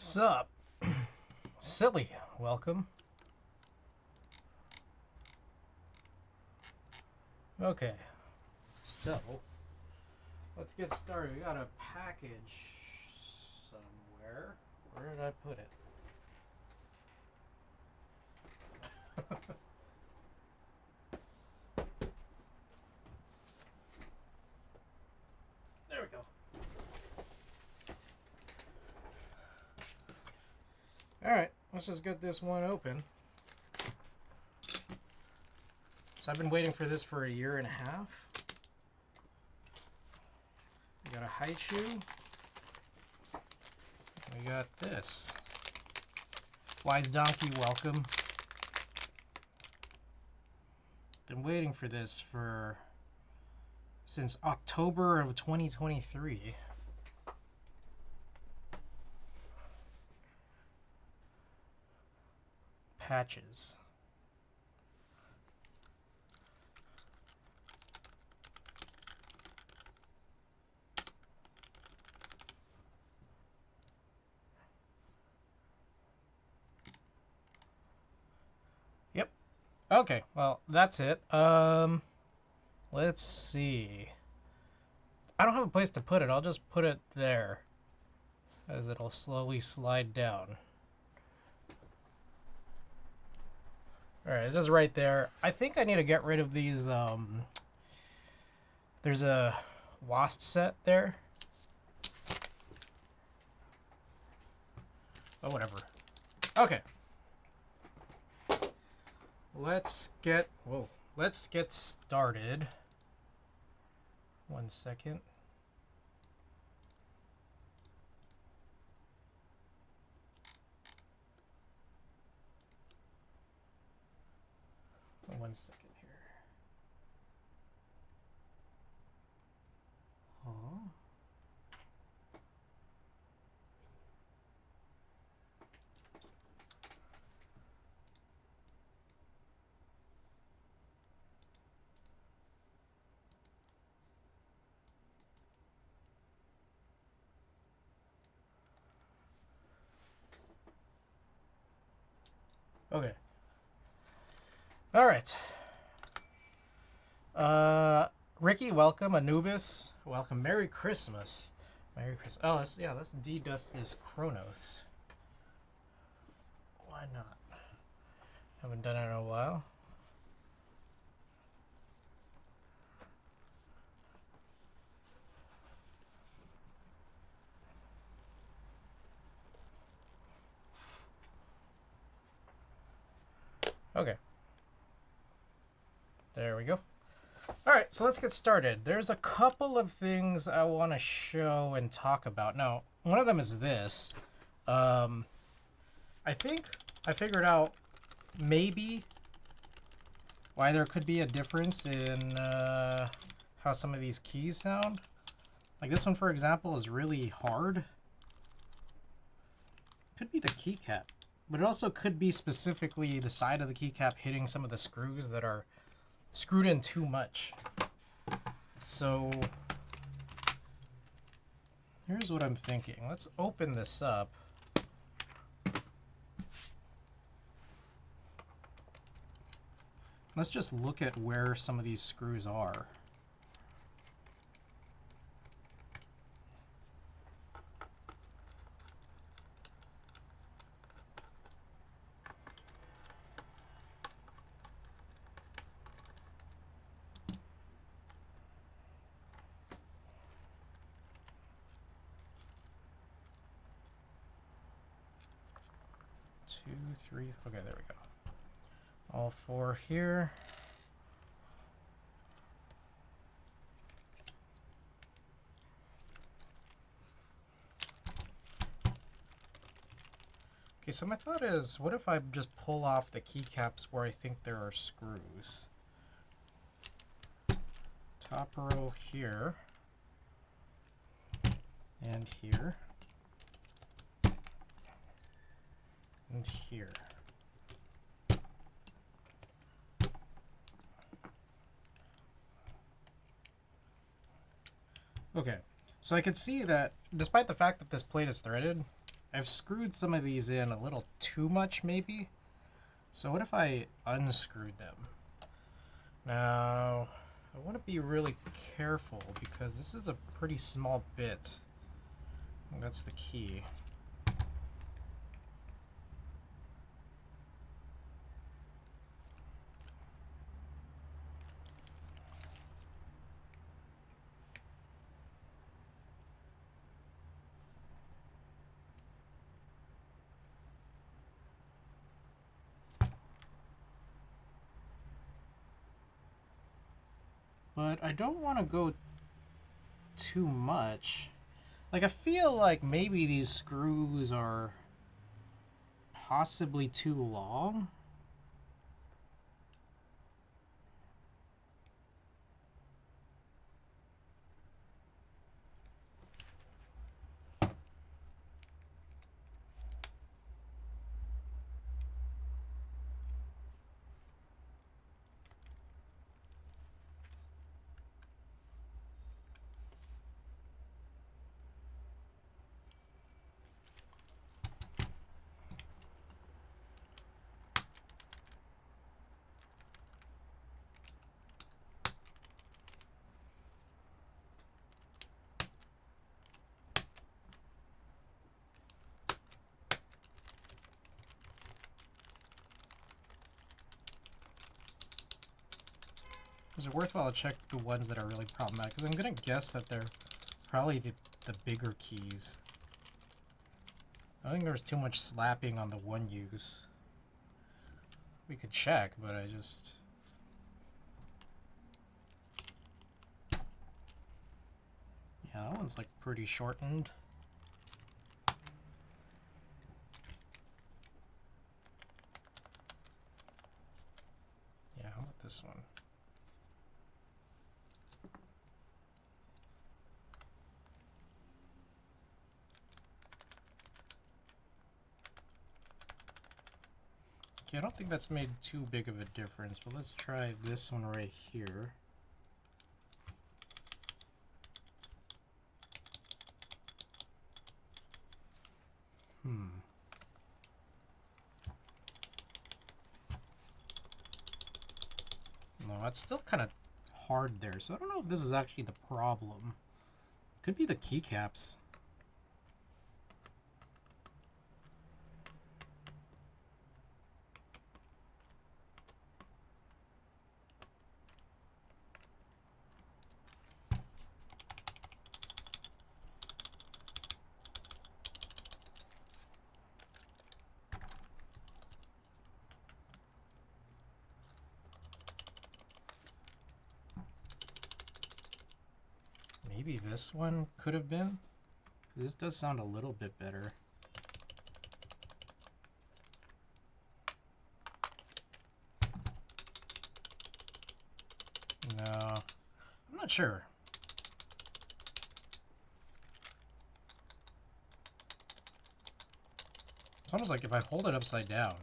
Sup? Silly, welcome. Okay, so let's get started. We got a package somewhere. Where did I put it? There we go. Alright, let's just get this one open. So I've been waiting for this for a year and a half. We got a Haichu. We got this. Wise Donkey, welcome. Been waiting for this since October of 2023. Patches. Yep. Okay, well, that's it. Let's see. I don't have a place to put it. I'll just put it there as it'll slowly slide down. Alright, it's just right there. I think I need to get rid of these, there's a wasp set there. Oh, whatever. Okay. Let's get started. 1 second. One second here. Huh? Okay. All right. Ricky, welcome. Anubis, welcome. Merry Christmas. Merry Christmas. Oh, let's de-dust this Chronos. Why not? Haven't done it in a while. Okay. There we go. Alright, so let's get started. There's a couple of things I want to show and talk about. Now, one of them is this. I think I figured out maybe why there could be a difference in how some of these keys sound. Like this one, for example, is really hard. Could be the keycap, but it also could be specifically the side of the keycap hitting some of the screws that are screwed in too much. So here's what I'm thinking. Let's open this up. Let's just look at where some of these screws are. Two, three, okay, there we go. All four here. Okay, so my thought is, what if I just pull off the keycaps where I think there are screws? Top row here. And here. And here. Okay, so I could see that despite the fact that this plate is threaded, I've screwed some of these in a little too much, maybe. So what if I unscrewed them? Now, I want to be really careful because this is a pretty small bit. That's the key. But I don't want to go too much. Like, I feel like maybe these screws are possibly too long. Is it worthwhile to check the ones that are really problematic? Because I'm going to guess that they're probably the bigger keys. I don't think there was too much slapping on the one use. We could check, but I just... Yeah, that one's like pretty shortened. Yeah, how about this one? Okay, I don't think that's made too big of a difference, but let's try this one right here. No, it's still kind of hard there, so I don't know if this is actually the problem. Could be the keycaps. Maybe this one could have been. This does sound a little bit better. No, I'm not sure. It's almost like if I hold it upside down,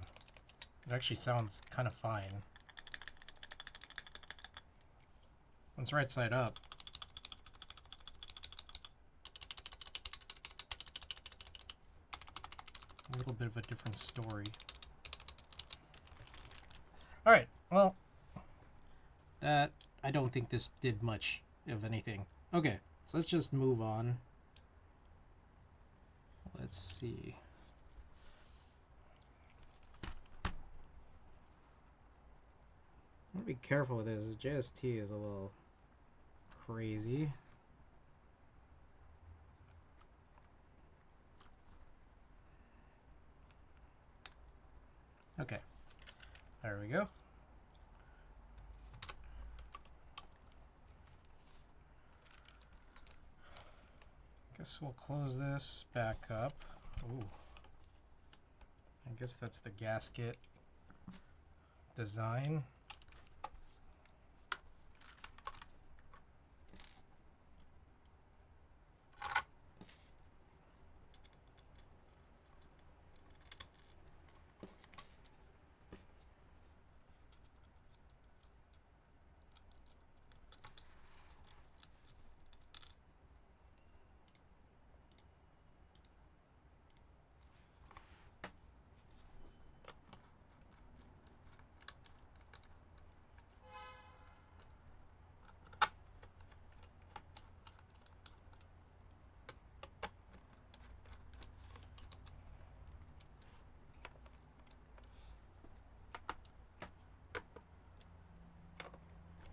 it actually sounds kind of fine. When it's right side up, a little bit of a different story. Alright, well, that, I don't think this did much of anything. Okay, so let's just move on. Let's see. I'm gonna be careful with this. JST is a little crazy. Okay, there we go. Guess we'll close this back up. Ooh. I guess that's the gasket design.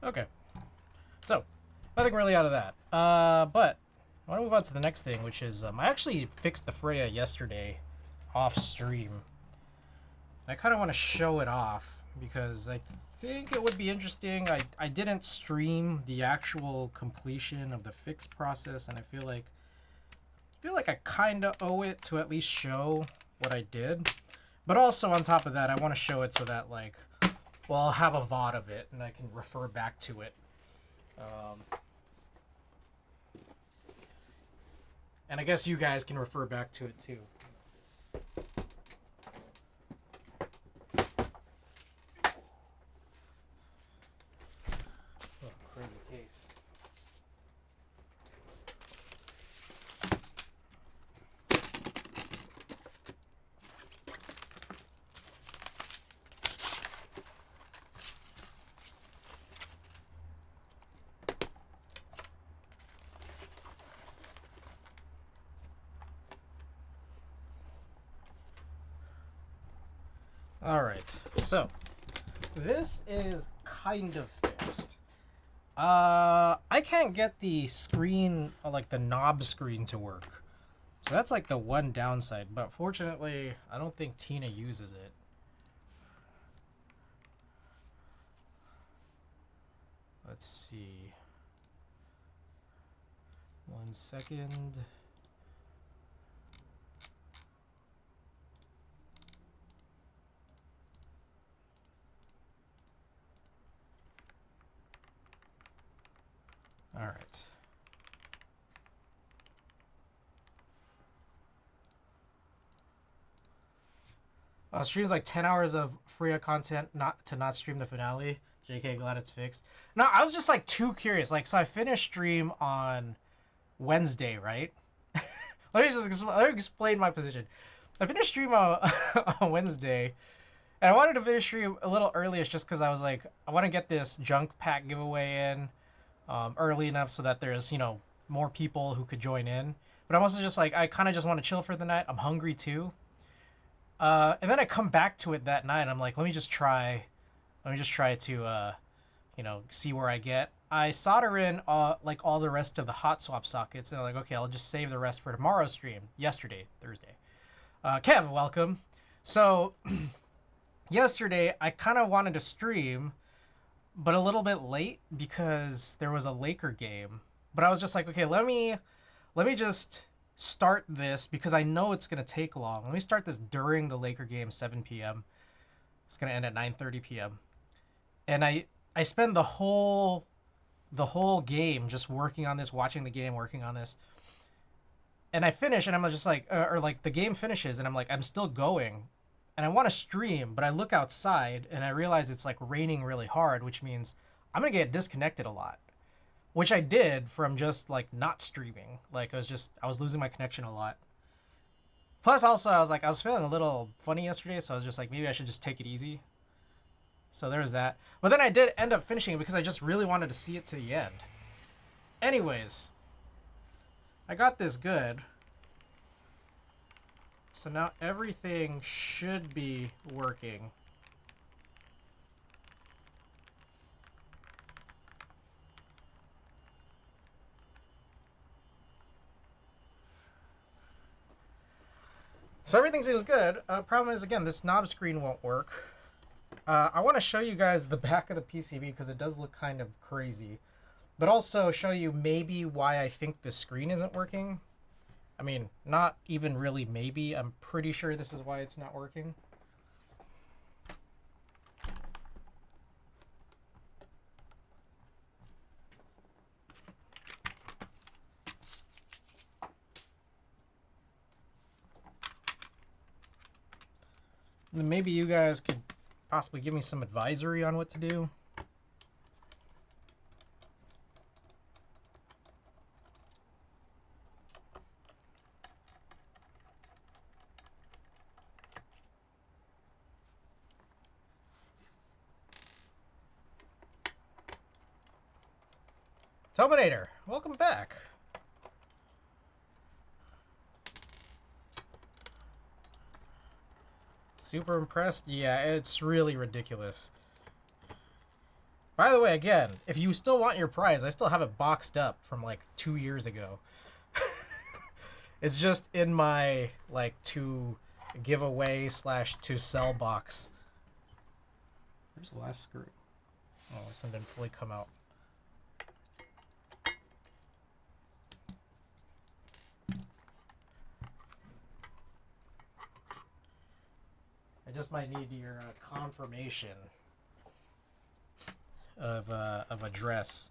Okay. So, nothing really out of that. But I want to move on to the next thing, which is I actually fixed the Freya yesterday off stream. I kind of want to show it off because I think it would be interesting. I didn't stream the actual completion of the fix process, and I feel like I kind of owe it to at least show what I did. But also on top of that, I want to show it so that like, well, I'll have a VOD of it and I can refer back to it. And I guess you guys can refer back to it too. Oh, crazy case. Alright, so this is kind of fixed. I can't get the screen, like the knob screen to work. So that's like the one downside, but fortunately, I don't think Tina uses it. Let's see. 1 second. All right. Streams like 10 hours of Freya content not stream the finale. JK, glad it's fixed. No, I was just like too curious. Like, so I finished stream on Wednesday, right? let me explain my position. I finished stream on Wednesday, and I wanted to finish stream a little earlier just because I was like, I want to get this junk pack giveaway in early enough so that there's, you know, more people who could join in. But I'm also just like, I kind of just want to chill for the night. I'm hungry too. And then I come back to it that night. And I'm like, let me just try to, you know, see where I get. I solder in like all the rest of the hot swap sockets, and I'm like, okay, I'll just save the rest for tomorrow's stream. Yesterday, Thursday. Kev, welcome. So yesterday, I kind of wanted to stream, but a little bit late because there was a Laker game. But I was just like, okay, let me just start this because I know it's gonna take long. Let me start this during the Laker game, 7 p.m. It's gonna end at 9:30 p.m. And I spend the whole game just working on this, watching the game, working on this. And I finish, and I'm just like, or like the game finishes, and I'm like, I'm still going, and I want to stream, but I look outside and I realize it's like raining really hard, which means I'm gonna get disconnected a lot. Which I did from just like not streaming. Like I was losing my connection a lot. Plus also I was feeling a little funny yesterday, so I was just like, maybe I should just take it easy. So there's that. But then I did end up finishing it because I just really wanted to see it to the end. Anyways, I got this good. So now everything should be working. So everything seems good. Problem is, again, this knob screen won't work. I want to show you guys the back of the PCB because it does look kind of crazy. But also show you maybe why I think the screen isn't working. I mean, not even really maybe. I'm pretty sure this is why it's not working. Maybe you guys could possibly give me some advisory on what to do. Terminator, welcome back. Super impressed? Yeah, it's really ridiculous. By the way, again, if you still want your prize, I still have it boxed up from like 2 years ago. It's just in my like to give away / to sell box. Where's the last screw? Oh, this one didn't fully come out. I just might need your confirmation of address.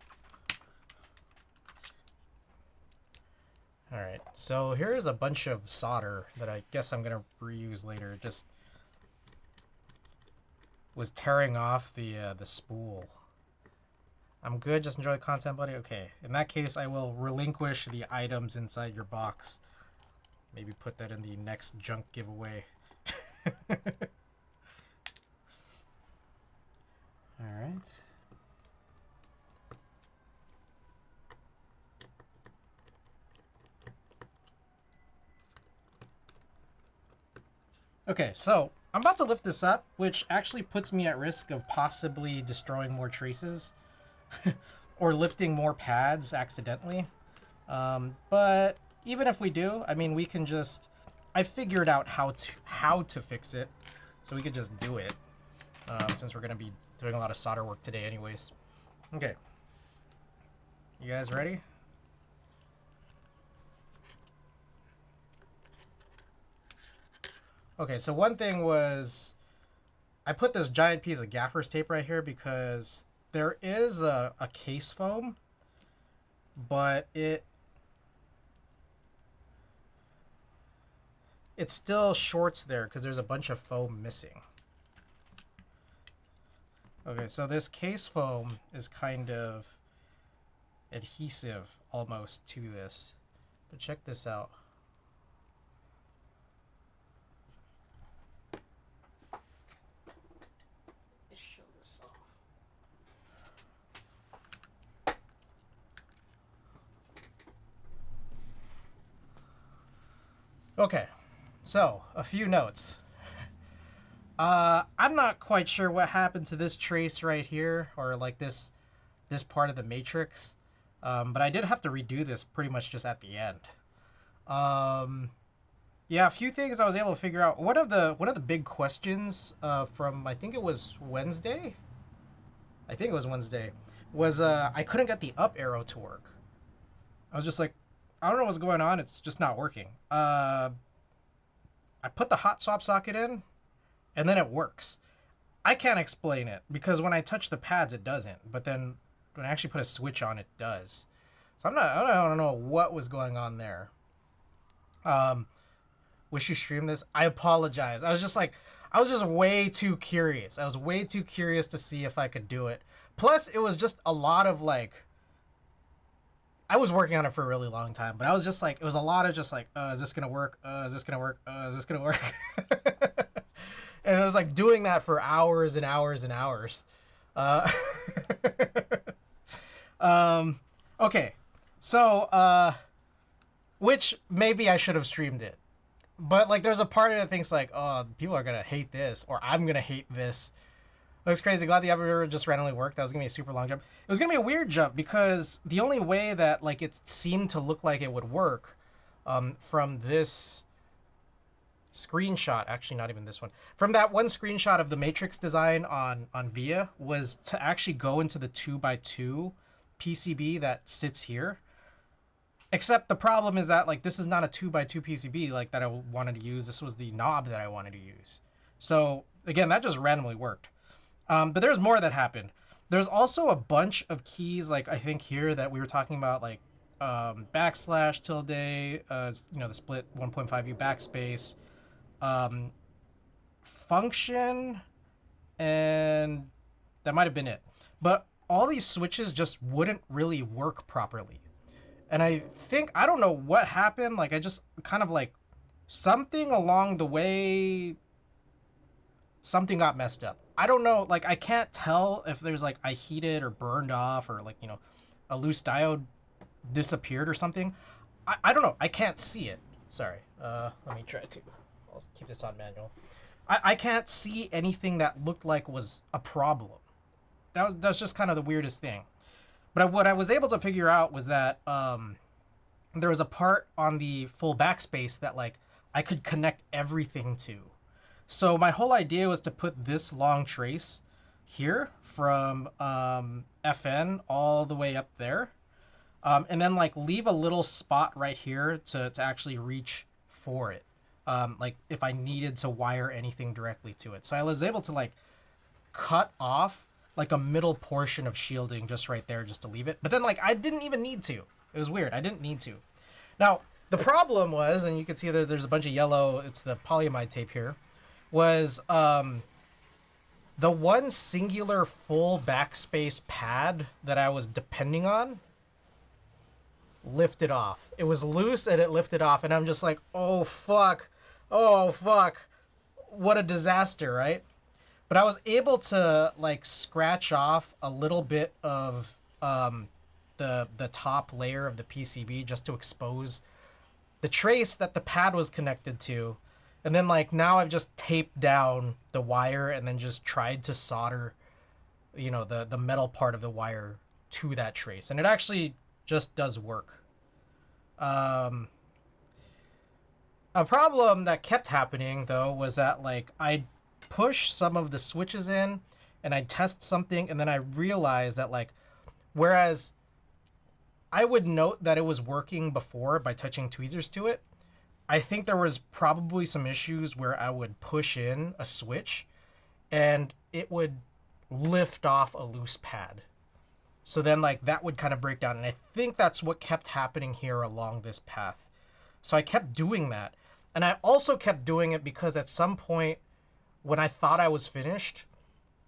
All right, so here's a bunch of solder that I guess I'm gonna reuse later. Just was tearing off the spool. I'm good. Just enjoy the content, buddy. Okay. In that case, I will relinquish the items inside your box. Maybe put that in the next junk giveaway. All right. Okay, so I'm about to lift this up, which actually puts me at risk of possibly destroying more traces or lifting more pads accidentally. But even if we do, I mean, we can just... I figured out how to fix it, so we could just do it since we're going to be doing a lot of solder work today anyways. Okay. You guys ready? Okay, so one thing was I put this giant piece of gaffer's tape right here because there is a case foam, but it still shorts there because there's a bunch of foam missing. Okay, so this case foam is kind of adhesive almost to this. But check this out. Let's show this off. Okay, so a few notes. I'm not quite sure what happened to this trace right here, or like this part of the matrix, but I did have to redo this pretty much just at the end. Yeah, a few things I was able to figure out. One of the big questions from I think it was Wednesday. Was I couldn't get the up arrow to work. I was just like, I don't know what's going on. It's just not working. I put the hot swap socket in, and then it works. I can't explain it because when I touch the pads, it doesn't. But then when I actually put a switch on, it does. So I don't know what was going on there. Wish you streamed this. I apologize. I was just way too curious. I was way too curious to see if I could do it. Plus, it was just a lot of like, I was working on it for a really long time, but I was just like, it was a lot of just like, is this gonna work? Is this gonna work? Is this gonna work? And it was like doing that for hours and hours and hours. Okay, so which maybe I should have streamed it, but like there's a part of it that thinks like, oh, people are gonna hate this, or I'm gonna hate this. Looks crazy. Glad the ever just randomly worked. That was gonna be a super long jump. It was gonna be a weird jump because the only way that like it seemed to look like it would work from this screenshot, actually not even this one, from that one screenshot of the matrix design on VIA was to actually go into the 2x2 PCB that sits here. Except the problem is that like this is not a 2x2 PCB like that I wanted to use. This was the knob that I wanted to use. So again, that just randomly worked. But there's more that happened. There's also a bunch of keys, like I think here that we were talking about, like backslash, tilde, the split 1.5U backspace, function, and that might have been it. But all these switches just wouldn't really work properly. And I don't know what happened. Like I just kind of like something along the way, something got messed up. I don't know, like I can't tell if there's like I heated or burned off or like, a loose diode disappeared or something. I don't know. I can't see it. Sorry. Let me try to. I'll keep this on manual. I can't see anything that looked like was a problem. that's just kind of the weirdest thing. But what I was able to figure out was that there was a part on the full backspace that like I could connect everything to. So my whole idea was to put this long trace here from FN all the way up there. And then like leave a little spot right here to actually reach for it. Like if I needed to wire anything directly to it. So I was able to like cut off like a middle portion of shielding just right there just to leave it. But then like I didn't even need to. It was weird. I didn't need to. Now, the problem was, and you can see there's a bunch of yellow, it's the polyamide tape here, was the one singular full backspace pad that I was depending on lifted off. It was loose and it lifted off, and I'm just like, oh fuck, what a disaster, right? But I was able to like scratch off a little bit of the top layer of the PCB just to expose the trace that the pad was connected to. And then like now I've just taped down the wire and then just tried to solder, you know, the metal part of the wire to that trace. And it actually just does work. A problem that kept happening though was that like I'd push some of the switches in and I'd test something, and then I realized that like, whereas I would note that it was working before by touching tweezers to it, I think there was probably some issues where I would push in a switch and it would lift off a loose pad. So then like that would kind of break down. And I think that's what kept happening here along this path. So I kept doing that. And I also kept doing it because at some point when I thought I was finished,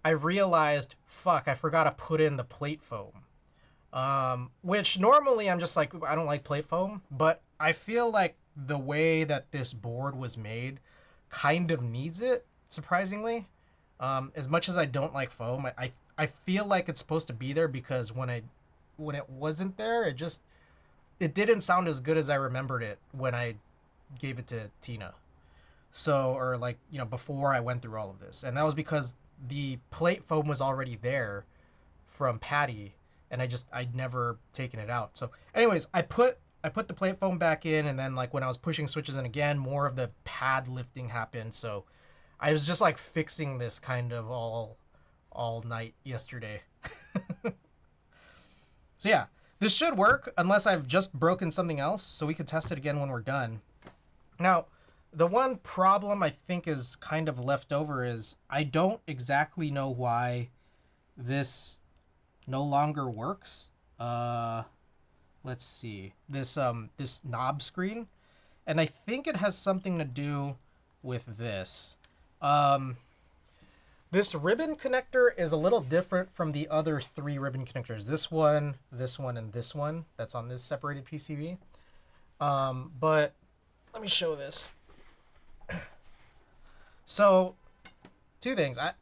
I realized, fuck, I forgot to put in the plate foam. Which normally I'm just like, I don't like plate foam, but I feel like the way that this board was made kind of needs it, surprisingly. As much as I don't like foam, I feel like it's supposed to be there because when it wasn't there, it didn't sound as good as I remembered it when I gave it to Tina. So, or like, you know, before I went through all of this. And that was because the plate foam was already there from Patty, and I'd never taken it out. So anyways, I put the plate foam back in, and then like when I was pushing switches in again, more of the pad lifting happened. So I was just like fixing this kind of all night yesterday. So yeah, this should work unless I've just broken something else, so we could test it again when we're done. Now, the one problem I think is kind of left over is I don't exactly know why this no longer works. Let's see. This knob screen, and I think it has something to do with this. This ribbon connector is a little different from the other three ribbon connectors. This one, and this one that's on this separated PCB. But let me show this. So, two things. I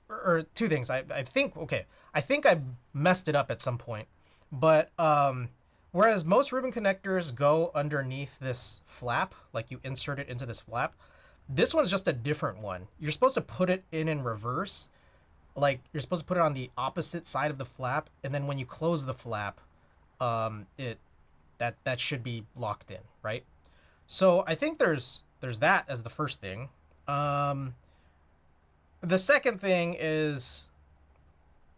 think, okay, I think I messed it up at some point. But whereas most ribbon connectors go underneath this flap, like you insert it into this flap, this one's just a different one. You're supposed to put it in reverse. Like, you're supposed to put it on the opposite side of the flap, and then when you close the flap, that should be locked in, right? So I think there's that as the first thing. The second thing is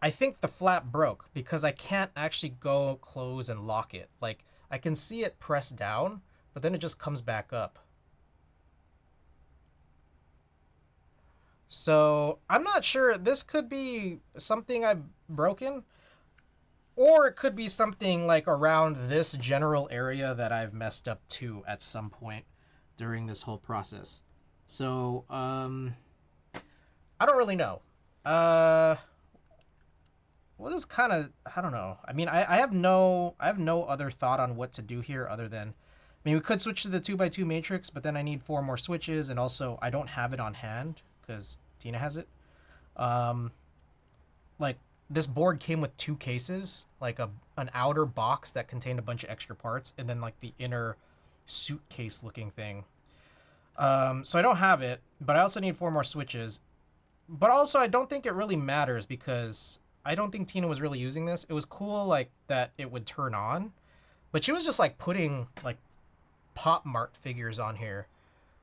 I think the flap broke because I can't actually go close and lock it. Like, I can see it press down, but then it just comes back up. So I'm not sure. This could be something I've broken, or it could be something like around this general area that I've messed up too at some point during this whole process. So I don't really know. What is kind of, I don't know. I mean, I have no other thought on what to do here other than, I mean, we could switch to the 2x2 matrix, but then I need 4 more switches, and also I don't have it on hand because Tina has it. Like, this board came with 2 cases, like an outer box that contained a bunch of extra parts, and then like the inner suitcase looking thing. So I don't have it, but I also need 4 more switches. But also I don't think it really matters because I don't think Tina was really using this. It was cool like that it would turn on, but she was just like putting like pop mart figures on here.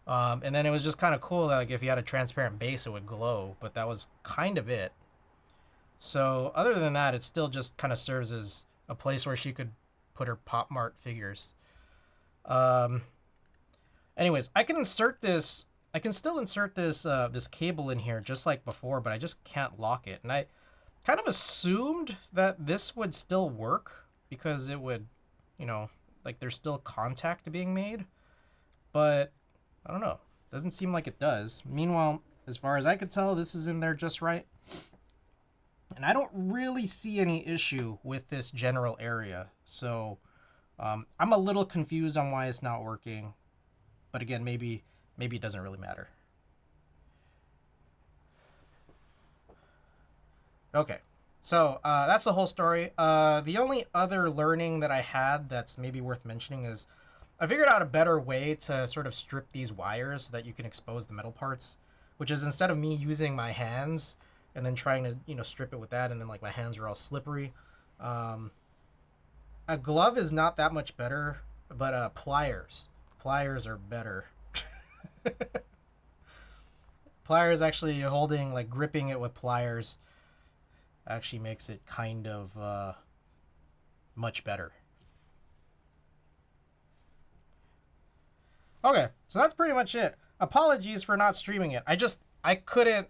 And then it was just kind of cool that like if you had a transparent base, it would glow, but that was kind of it. So other than that, it still just kind of serves as a place where she could put her pop mart figures. Anyways, I can insert this. I can still insert this this cable in here just like before, but I just can't lock it. And I kind of assumed that this would still work because it would, you know, like there's still contact being made. But I don't know. Doesn't seem like it does. Meanwhile, as far as I could tell, this is in there just right. And I don't really see any issue with this general area. So I'm a little confused on why it's not working. But again, maybe it doesn't really matter. Okay, so that's the whole story. The only other learning that I had that's maybe worth mentioning is I figured out a better way to sort of strip these wires so that you can expose the metal parts, which is instead of me using my hands and then trying to, you know, strip it with that, and then like my hands are all slippery. A glove is not that much better, but pliers are better. Pliers actually holding, like gripping it with pliers actually makes it kind of much better. Okay, so that's pretty much it. Apologies for not streaming it. I couldn't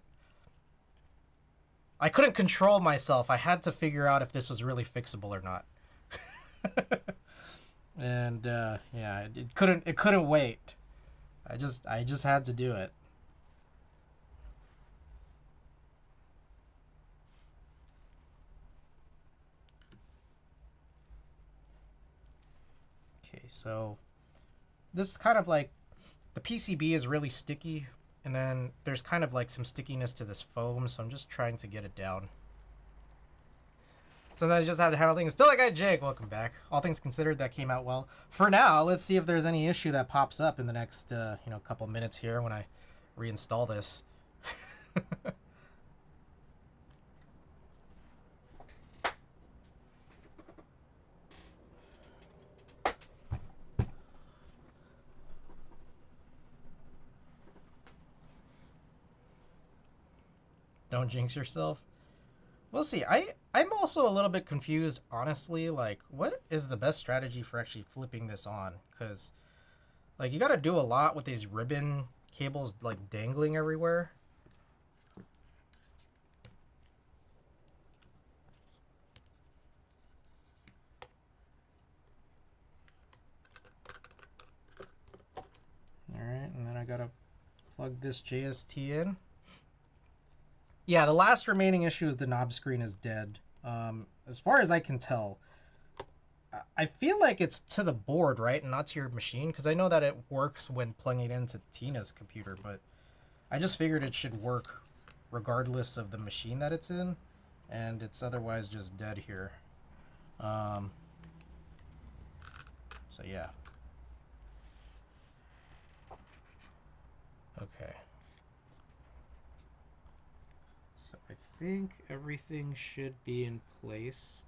control myself. I had to figure out if this was really fixable or not. And yeah, it couldn't wait. I just had to do it. Okay, so this is kind of like the PCB is really sticky, and then there's kind of like some stickiness to this foam, so I'm just trying to get it down. Sometimes I just have to handle things. Still like Jake, welcome back. All things considered, that came out well. For now, let's see if there's any issue that pops up in the next couple minutes here when I reinstall this. Don't jinx yourself. We'll see. I'm also a little bit confused, honestly. Like, what is the best strategy for actually flipping this on? Because, like, you got to do a lot with these ribbon cables, like, dangling everywhere. Alright, and then I got to plug this JST in. Yeah, the last remaining issue is the knob screen is dead. As far as I can tell, I feel like it's to the board, right, and not to your machine, because I know that it works when plugging it into Tina's computer, but I just figured it should work regardless of the machine that it's in, and it's otherwise just dead here. So yeah. Okay. So I think everything should be in place.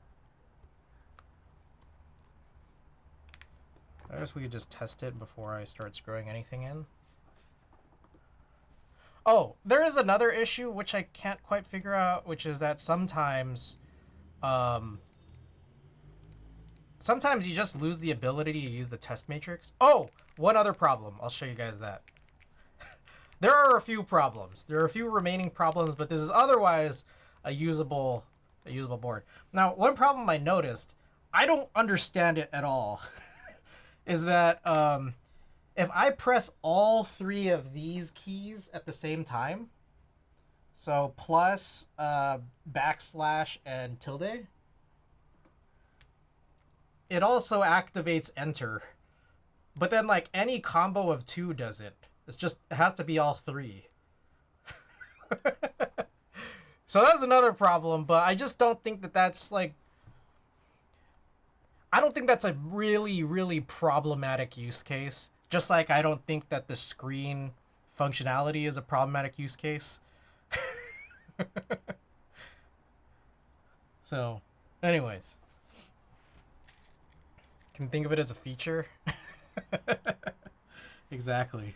I guess we could just test it before I start screwing anything in. Oh, there is another issue which I can't quite figure out, which is that sometimes you just lose the ability to use the test matrix. Oh, one other problem. I'll show you guys that. There are a few problems. There are a few remaining problems, but this is otherwise a usable board. Now, one problem I noticed, I don't understand it at all, is that if I press all three of these keys at the same time, so plus, backslash, and tilde, it also activates enter. But then, like, any combo of two does it. It's just, it has to be all three. So that's another problem, but I just don't think that that's, like... I don't think that's a really, really problematic use case. Just like I don't think that the screen functionality is a problematic use case. So, anyways, can think of it as a feature. Exactly.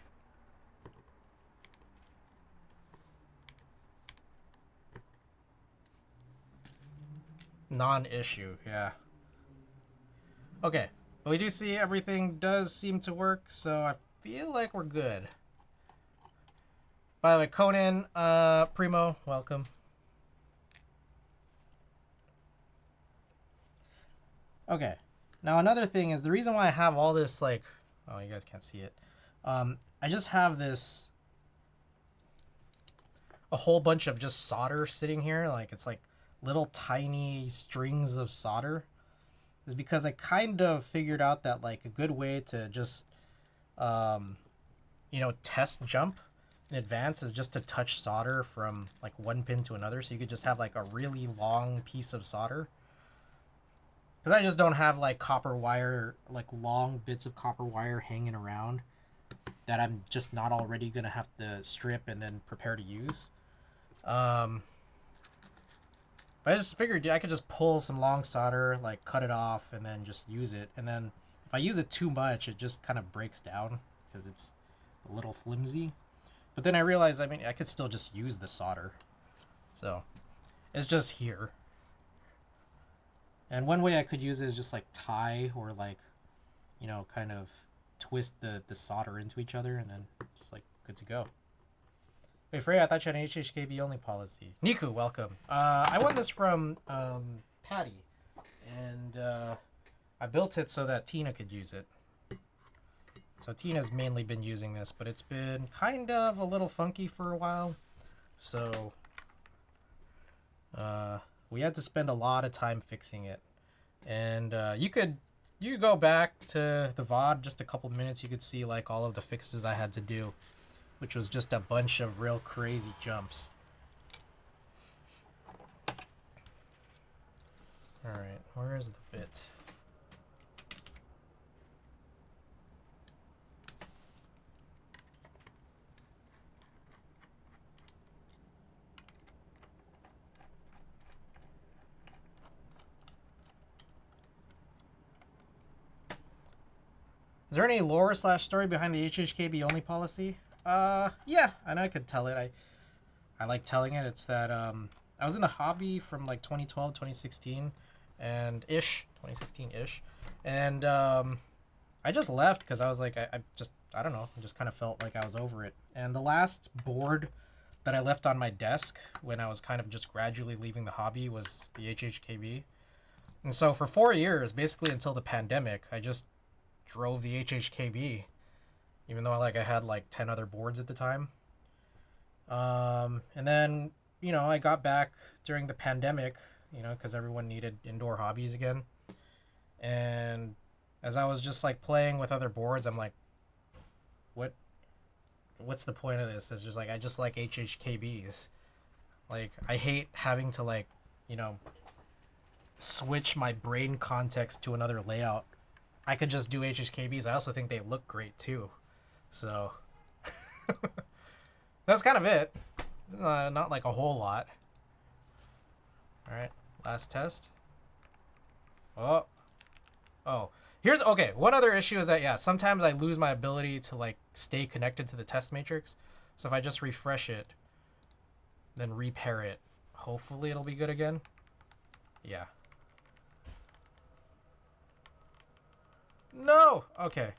Non-issue, yeah. Okay, but we do see everything does seem to work, so I feel like we're good. By the way, Conan, Primo, welcome. Okay, now another thing is the reason why I have all this, like, oh, you guys can't see it. I just have this, a whole bunch of just solder sitting here, like it's like little tiny strings of solder, is because I kind of figured out that like a good way to just, test jump in advance is just to touch solder from like one pin to another, so you could just have like a really long piece of solder. Because I just don't have like copper wire, like long bits of copper wire hanging around that I'm just not already going to have to strip and then prepare to use. But I just figured I could just pull some long solder, like cut it off and then just use it. And then if I use it too much, it just kind of breaks down because it's a little flimsy. But then I realized, I mean, I could still just use the solder. So it's just here. And one way I could use it is just like tie or like, kind of twist the solder into each other and then just like good to go. Wait, Freya, I thought you had an HHKB only policy. Niku, welcome. I won this from Patty, and I built it so that Tina could use it. So Tina's mainly been using this, but it's been kind of a little funky for a while. So we had to spend a lot of time fixing it. And you could go back to the VOD just a couple minutes. You could see like all of the fixes I had to do, which was just a bunch of real crazy jumps. Alright, where is the bit? Is there any lore / story behind the HHKB only policy? Yeah, I know I could tell it. I like telling it. It's that I was in the hobby from like 2012, 2016, and 2016-ish, and I just left because I was like, I don't know, I just kind of felt like I was over it. And the last board that I left on my desk when I was kind of just gradually leaving the hobby was the HHKB. And so for 4 years, basically until the pandemic, I just drove the HHKB, even though I had like 10 other boards at the time. And then, I got back during the pandemic, because everyone needed indoor hobbies again. And as I was just like playing with other boards, I'm like, what's the point of this? It's just like, I just like HHKBs. Like, I hate having to like, switch my brain context to another layout. I could just do HHKBs. I also think they look great too. So that's kind of it. Not like a whole lot. All right, last test. Oh. Here's okay. One other issue is that sometimes I lose my ability to like stay connected to the test matrix. So if I just refresh it, then repair it, hopefully it'll be good again. Yeah. No! Okay.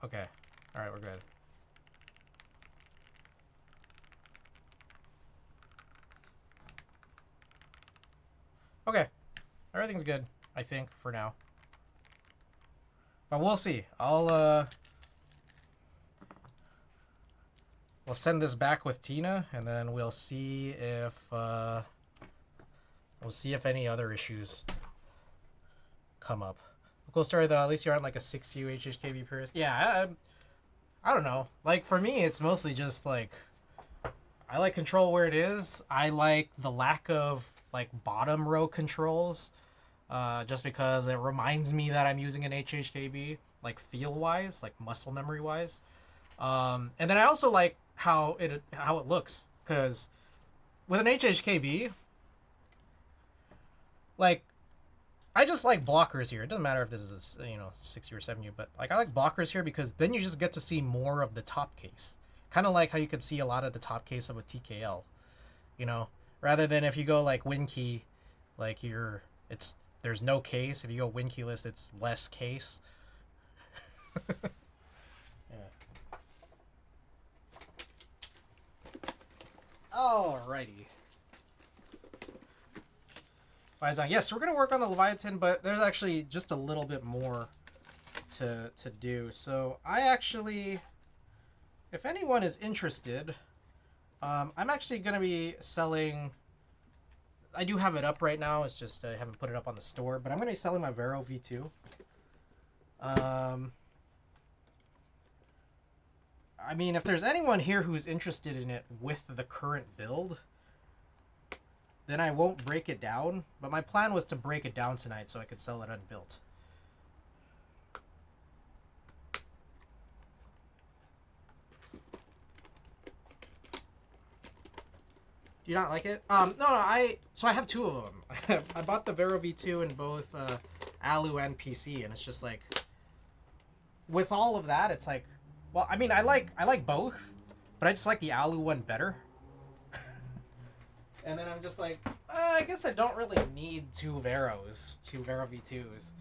Okay. Alright, we're good. Okay. Everything's good, I think, for now. But we'll see. We'll send this back with Tina, and then we'll see if any other issues come up. Cool story though. At least you aren't like a 6U HHKB purist. Yeah, I don't know. Like for me, it's mostly just like I like control where it is. I like the lack of like bottom row controls, just because it reminds me that I'm using an HHKB, like feel wise, like muscle memory wise. And then I also like how it looks, because with an HHKB, like, I just like blockers here. It doesn't matter if this is, 6U or 7U, but like I like blockers here because then you just get to see more of the top case. Kind of like how you could see a lot of the top case of a TKL, rather than if you go like win key, like there's no case. If you go win keyless, it's less case. Yeah. Alrighty. Yes, we're gonna work on the Leviathan, but there's actually just a little bit more to do. So I actually, if anyone is interested, I'm actually gonna be selling. I do have it up right now. It's just I haven't put it up on the store, but I'm gonna be selling my Vero V2. I mean, if there's anyone here who's interested in it with the current build, then I won't break it down. But my plan was to break it down tonight so I could sell it unbuilt. Do you not like it? No, so I have two of them. I bought the Vero V2 in both Alu and PC, and it's just like, with all of that, it's like, well, I mean, I like both, but I just like the Alu one better. And then I'm just like, I guess I don't really need two Vero V2s.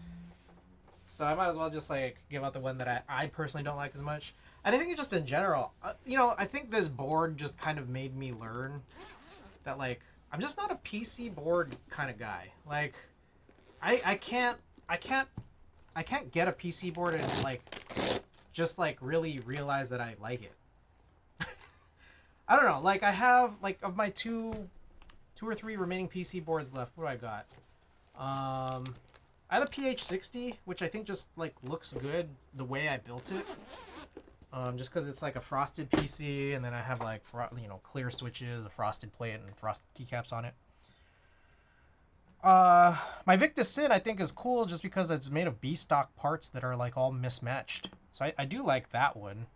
So I might as well just like give out the one that I personally don't like as much. And I think just in general, I think this board just kind of made me learn that like I'm just not a PC board kind of guy. Like I can't get a PC board and like just like really realize that I like it. I don't know. Like I have like of my two or three remaining PC boards left. What do I got? I have a PH60, which I think just like looks good the way I built it. Just because it's like a frosted PC, and then I have like clear switches, a frosted plate, and frosted keycaps on it. My Victus Sin I think is cool just because it's made of B stock parts that are like all mismatched. So I do like that one.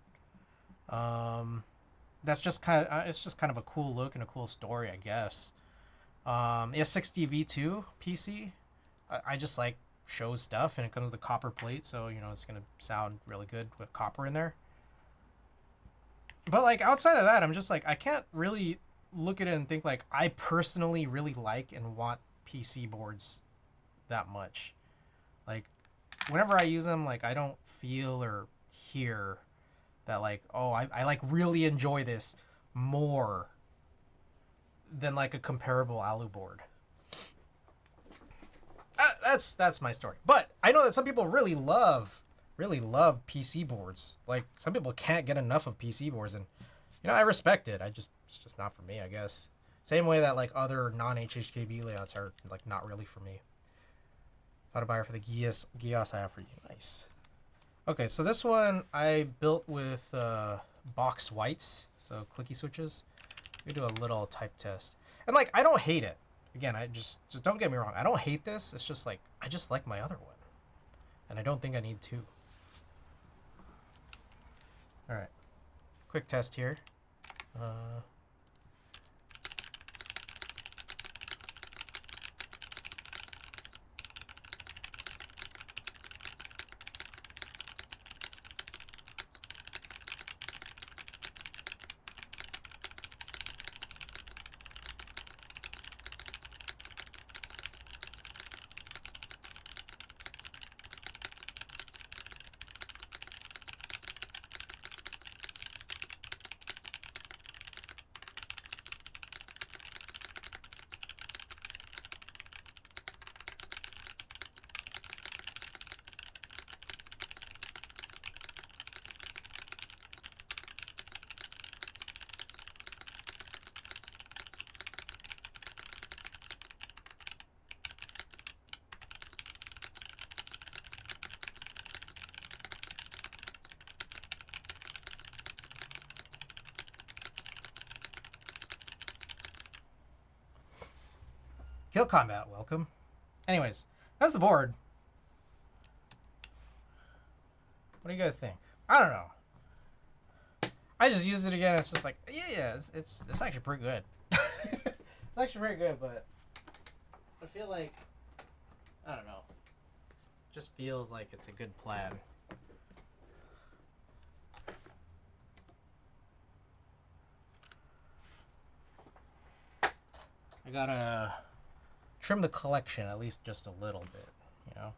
That's just it's just kind of a cool look and a cool story, I guess. S60 V2 PC. I just like show stuff, and it comes with a copper plate, so it's gonna sound really good with copper in there. But like outside of that, I'm just like I can't really look at it and think like I personally really like and want PC boards that much. Like whenever I use them, like I don't feel or hear that like, oh, I like really enjoy this more than like a comparable Alu board. That's my story. But I know that some people really love PC boards. Like some people can't get enough of PC boards, and I respect it. It's just not for me, I guess. Same way that like other non-HHKB layouts are like not really for me. Thought a buyer for the Gios I have for you. Nice. Okay, so this one I built with box whites, so clicky switches. We do a little type test, and like I don't hate it. Again, I just don't get me wrong. I don't hate this. It's just like I just like my other one, and I don't think I need two. All right, quick test here. Kill Combat, welcome. Anyways, that's the board. What do you guys think? I don't know. I just used it again. It's just like, yeah, it's actually pretty good. It's actually pretty good, but I feel like I don't know. Just feels like it's a good plan. I gotta trim the collection at least just a little bit, you know?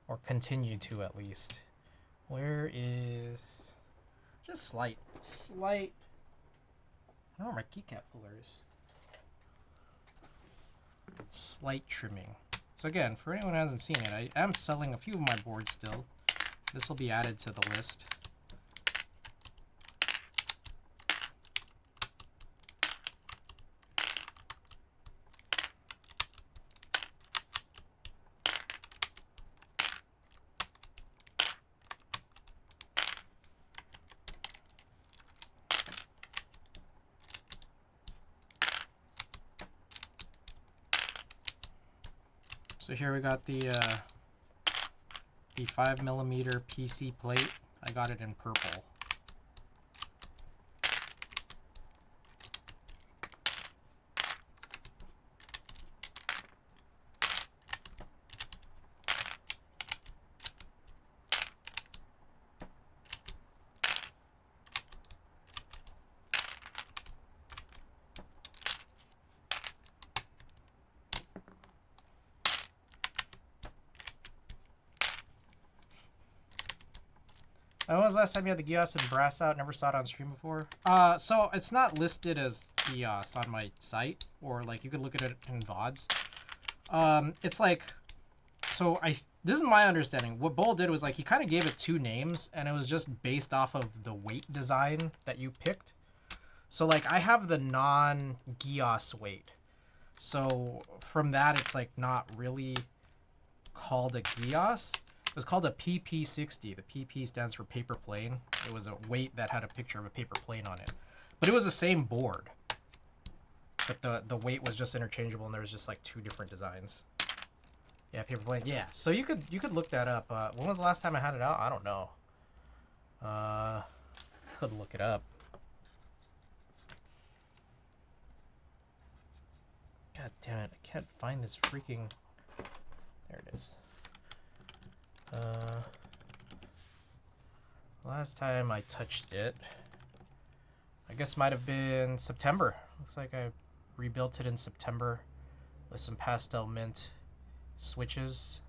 Or continue to at least. Where is... Just slight. I don't know where my keycap puller is. Slight trimming. So again, for anyone who hasn't seen it, I am selling a few of my boards still. This will be added to the list. So here we got the 5mm PC plate. I got it in purple. When was the last time you had the Gios and brass out? Never saw it on stream before. So it's not listed as Gios on my site, or like you could look at it in VODs. It's like, so this is my understanding. What Bull did was like he kind of gave it two names, and it was just based off of the weight design that you picked. So like I have the non-Gios weight, so from that it's like not really called a Gios. It was called a PP60. The PP stands for paper plane. It was a weight that had a picture of a paper plane on it. But it was the same board. But the weight was just interchangeable, and there was just like two different designs. Yeah, paper plane. Yeah. So you could look that up. When was the last time I had it out? I don't know. Could look it up. God damn it. I can't find this freaking... There it is. Last time I touched it, I guess might have been September. Looks like I rebuilt it in September with some pastel mint switches.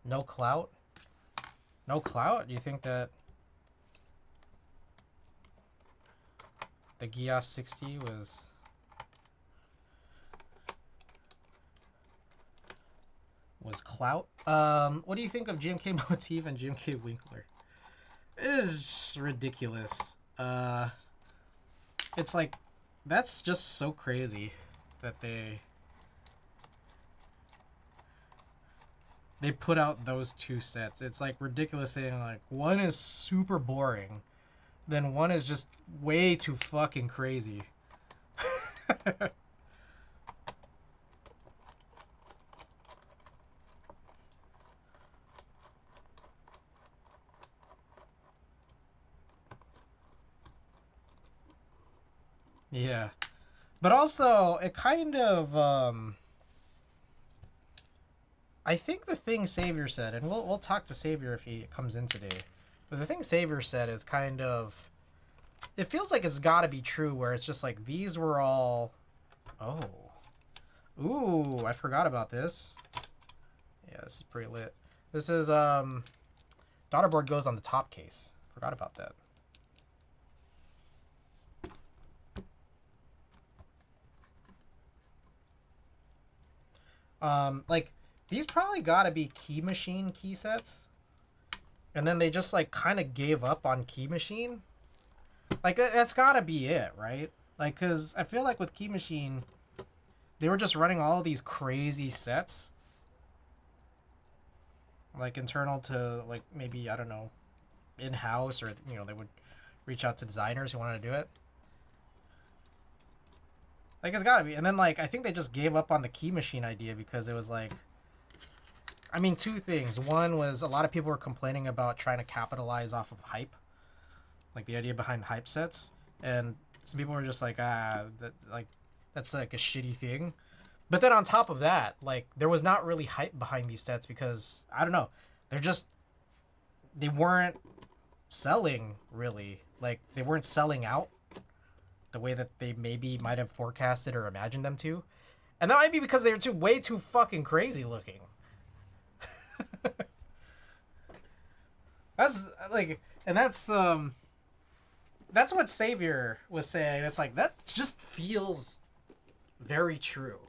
No clout? No clout? Do you think that the Gios 60 was clout? What do you think of GMK Motif and GMK Winkler? It is ridiculous. It's like, that's just so crazy that they put out those two sets. It's like ridiculous saying like one is super boring, then one is just way too fucking crazy. Yeah. But also, it kind of, I think the thing Savior said, and we'll talk to Savior if he comes in today, but the thing Savior said is kind of, it feels like it's got to be true, where it's just like these were all, oh, ooh, I forgot about this. Yeah, this is pretty lit. This is daughterboard goes on the top case. Forgot about that. Like these probably gotta be Key Machine key sets, and then they just like kind of gave up on Key Machine. Like that's gotta be it, right? Like, cause I feel like with Key Machine, they were just running all these crazy sets, like internal to like maybe, I don't know, in-house, or you know, they would reach out to designers who wanted to do it. Like, it's gotta be. And then, like, I think they just gave up on the key machine idea because it was like, I mean, two things. One was a lot of people were complaining about trying to capitalize off of hype, like the idea behind hype sets, and some people were just like, that's like a shitty thing. But then on top of that, like, there was not really hype behind these sets because I don't know, they weren't selling really, like they weren't selling out the way that they maybe might have forecasted or imagined them to, and that might be because they were way too fucking crazy looking. That's like, and that's what Savior was saying. It's like that just feels very true.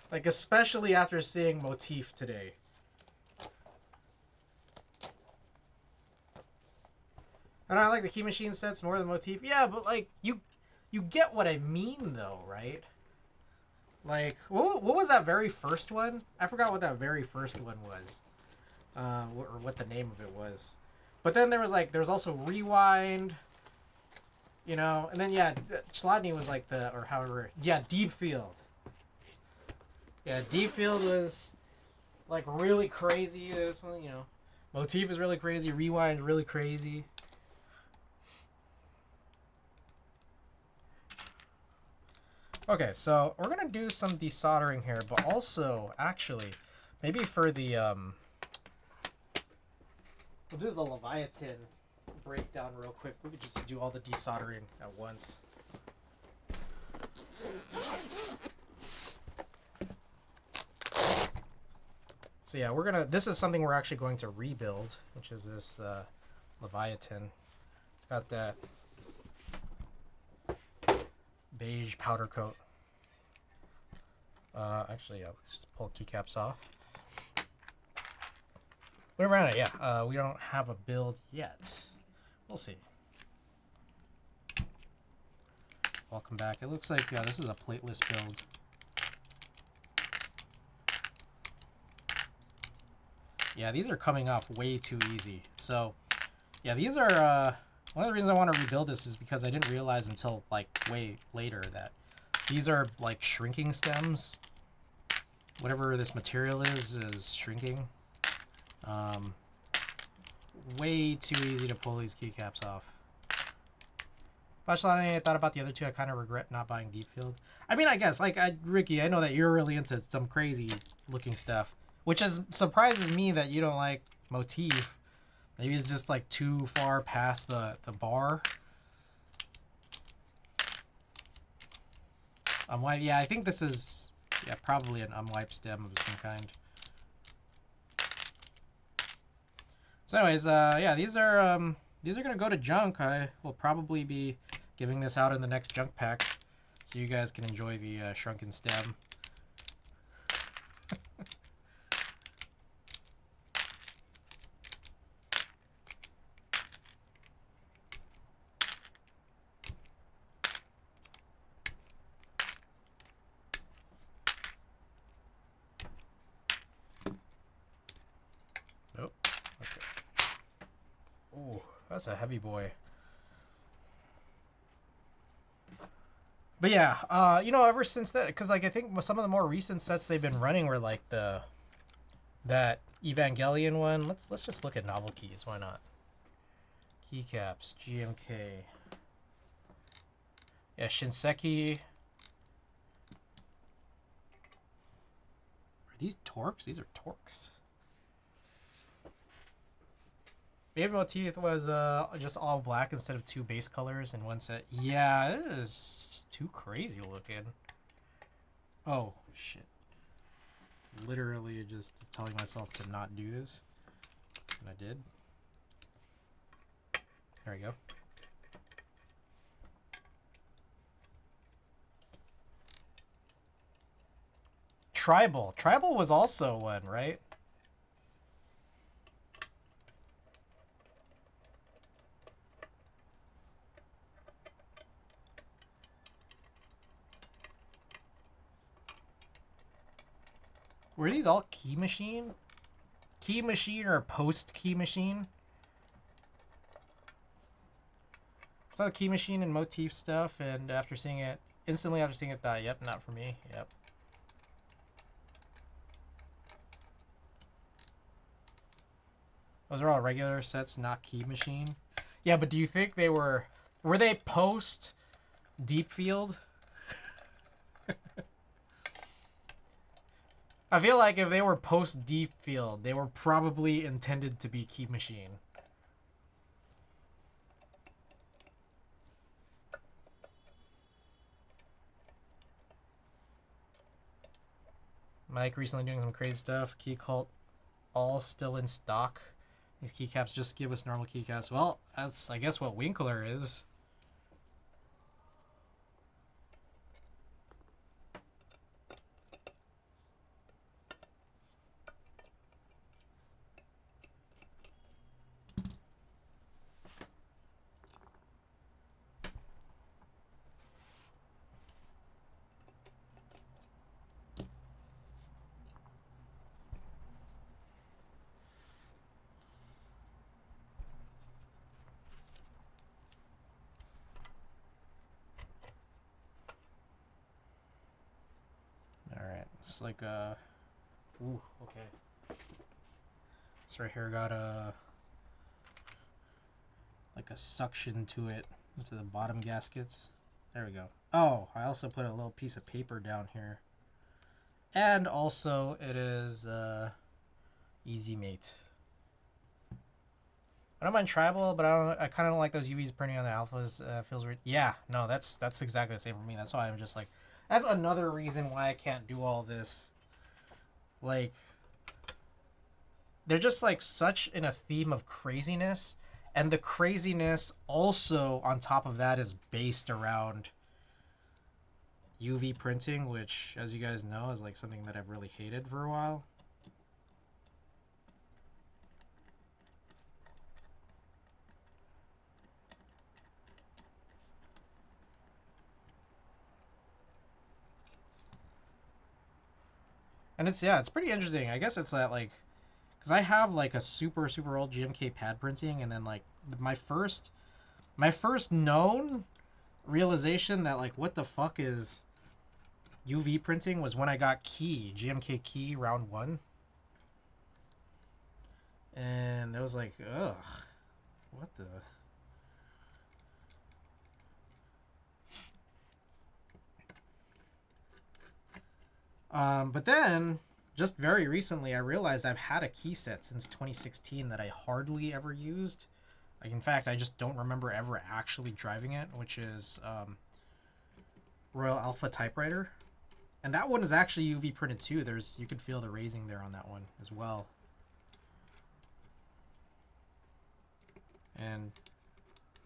Like, especially after seeing Motif today. And I like the key machine sets more than Motif. Yeah, but like you get what I mean though, right? Like, what was that very first one? I forgot what that very first one was, or what the name of it was. But then there was also Rewind, you know, and then yeah, Chladni was like Deep Field. Yeah, Deep Field was like really crazy. It was, you know, Motif is really crazy. Rewind is really crazy. Okay, so we're gonna do some desoldering here, but also, actually, maybe for the, we'll do the Leviatan breakdown real quick. We could just do all the desoldering at once. So yeah, this is something we're actually going to rebuild, which is this, Leviatan. It's got that beige powder coat. Actually, yeah, let's just pull keycaps off. We're around it, yeah. We don't have a build yet. We'll see. Welcome back. It looks like this is a plateless build. Yeah, these are coming off way too easy. So, yeah, these are, one of the reasons I want to rebuild this is because I didn't realize until, like, way later that these are, like, shrinking stems. Whatever this material is shrinking. Way too easy to pull these keycaps off. Bachelani, I thought about the other two. I kind of regret not buying Deep Field. I mean, I guess, like, Ricky, I know that you're really into some crazy looking stuff, which surprises me that you don't like Motif. Maybe it's just, like, too far past the bar. Yeah, I think this is, yeah, probably an unwiped stem of some kind. So anyways, yeah, these are gonna go to junk. I will probably be giving this out in the next junk pack, so you guys can enjoy the shrunken stem. Nope. Okay. Ooh, that's a heavy boy. But yeah, you know, ever since that, because like I think some of the more recent sets they've been running were like that Evangelion one. Let's just look at novel keys. Why not? Keycaps, GMK. Yeah, Shinseki. Are these Torques? These are Torques. Baby Motif was just all black instead of two base colors in one set. Yeah, it is just too crazy looking. Oh, shit. Literally just telling myself to not do this. And I did. There we go. Tribal. Tribal was also one, right? Were these all key machine? Key machine or post key machine? Saw the key machine and motif stuff, and instantly after seeing it, thought, yep, not for me. Yep. Those are all regular sets, not key machine. Yeah, but do you think were they post deep field? I feel like if they were post deep field, they were probably intended to be key machine. Mike recently doing some crazy stuff. Key cult all still in stock. These keycaps just give us normal keycaps. Well, that's I guess what Winkler is. It's like ooh, okay. This right here got like a suction to it, into the bottom gaskets. There we go. Oh, I also put a little piece of paper down here. And also it is Easy Mate. I don't mind tribal, but I kind of don't like those UVs printing on the alphas. Feels weird. Yeah, no, that's exactly the same for me. That's why I'm just like, that's another reason why I can't do all this. Like, they're just like such in a theme of craziness, and the craziness also on top of that is based around UV printing, which, as you guys know, is like something that I've really hated for a while. And it's pretty interesting. I guess it's that, like, because I have like a super old GMK pad printing, and then like my first known realization that like what the fuck is UV printing was when I got GMK Key round 1, and it was like, ugh, what the. But then, just very recently, I realized I've had a key set since 2016 that I hardly ever used. Like, in fact, I just don't remember ever actually driving it, which is Royal Alpha Typewriter. And that one is actually UV printed too. You could feel the raising there on that one as well. And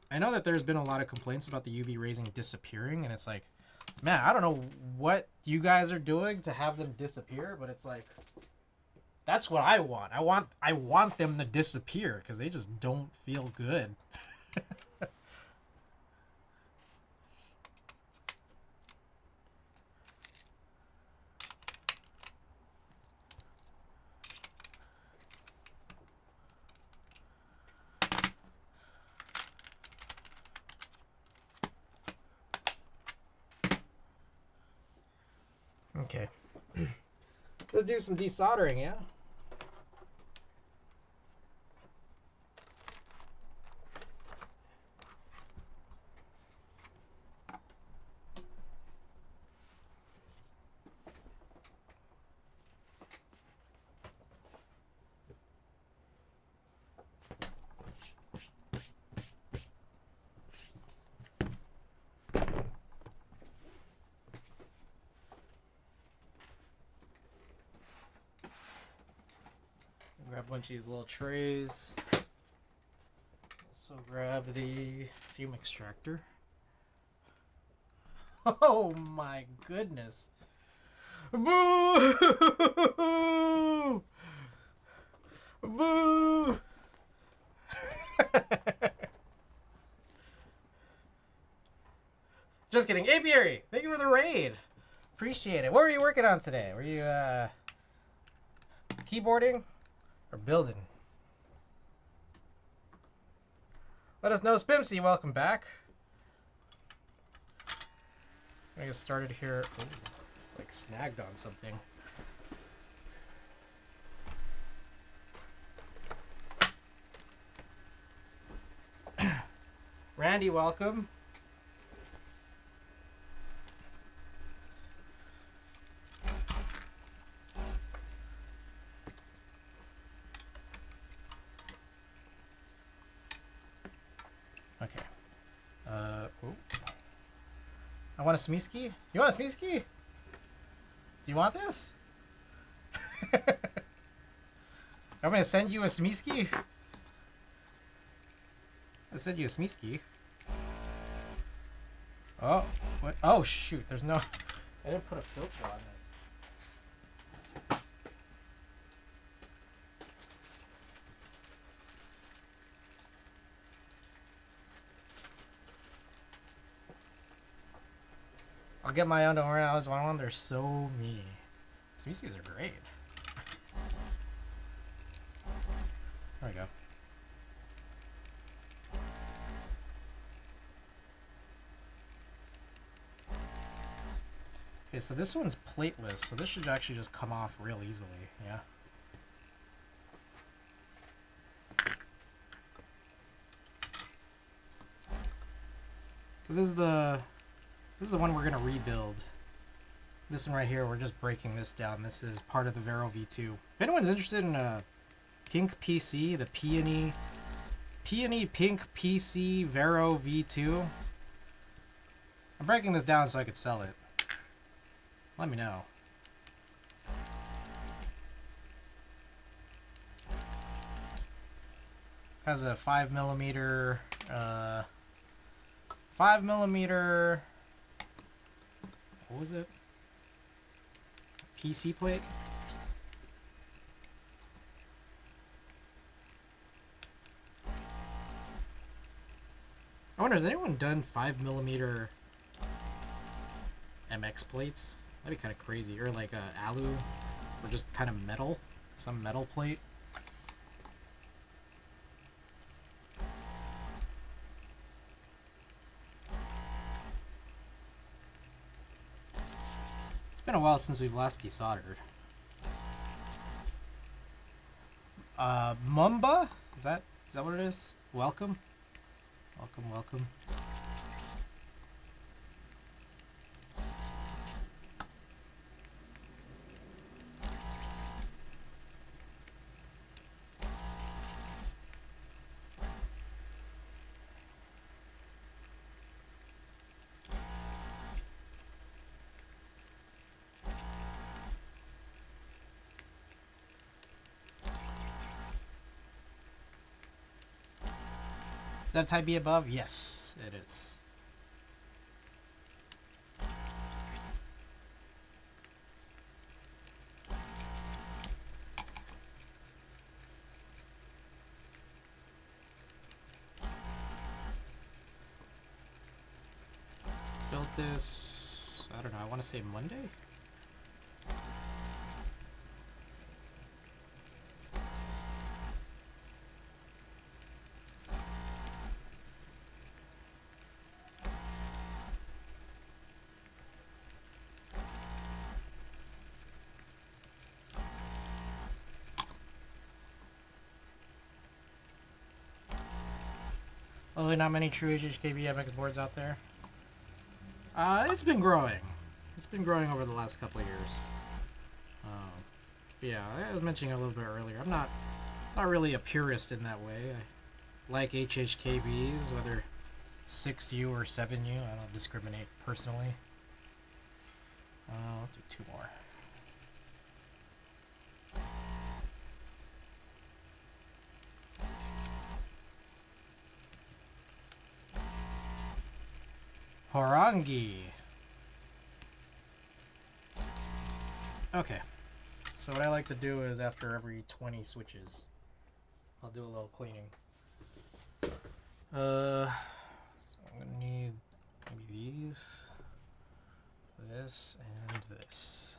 I know that there's been a lot of complaints about the UV raising disappearing, and it's like, man, I don't know what you guys are doing to have them disappear, but it's like, that's what I want. I want them to disappear because they just don't feel good. Okay. Let's do some desoldering, yeah? Grab a bunch of these little trays. Also grab the fume extractor. Oh my goodness. Boo! Boo! Just kidding. Apiary, thank you for the raid. Appreciate it. What were you working on today? Were you keyboarding or building? Let us know. Spimsy, welcome back. I get started here. Ooh, it's like snagged on something. Randy, welcome. Okay. Ooh. I want a Smeesky? You want a Smeesky? Do you want this? I'm gonna send you a Smeesky. I sent you a Smeesky. Oh, what? Oh, shoot. There's no... I didn't put a filter on this. I'll get my own. Don't worry. I was one. They're so mean. Smeeskies are great. There we go. Okay, so this one's plateless, so this should actually just come off real easily, yeah. So this is the one we're gonna rebuild. This one right here, we're just breaking this down. This is part of the Vero V2. If anyone's interested in a pink PC, the Peony Pink PC Vero V2, I'm breaking this down so I could sell it. Let me know. Has a 5mm, 5mm, what was it? PC plate? I wonder, has anyone done 5mm MX plates? That'd be kind of crazy. Or like alu, or just kind of metal, some metal plate. It's been a while since we've last desoldered. Mumba? Is that what it is? Welcome? Welcome, welcome. Is that a type B above? Yes, it is. Built this, I don't know, I want to say Monday? Well, not many true HHKB MX boards out there. It's been growing. It's been growing over the last couple of years. Yeah, I was mentioning a little bit earlier. I'm not really a purist in that way. I like HHKBs, whether 6U or 7U. I don't discriminate personally. I'll do 2 more. Horangi. Okay. So what I like to do is after every 20 switches, I'll do a little cleaning. So I'm gonna need maybe these, this, and this.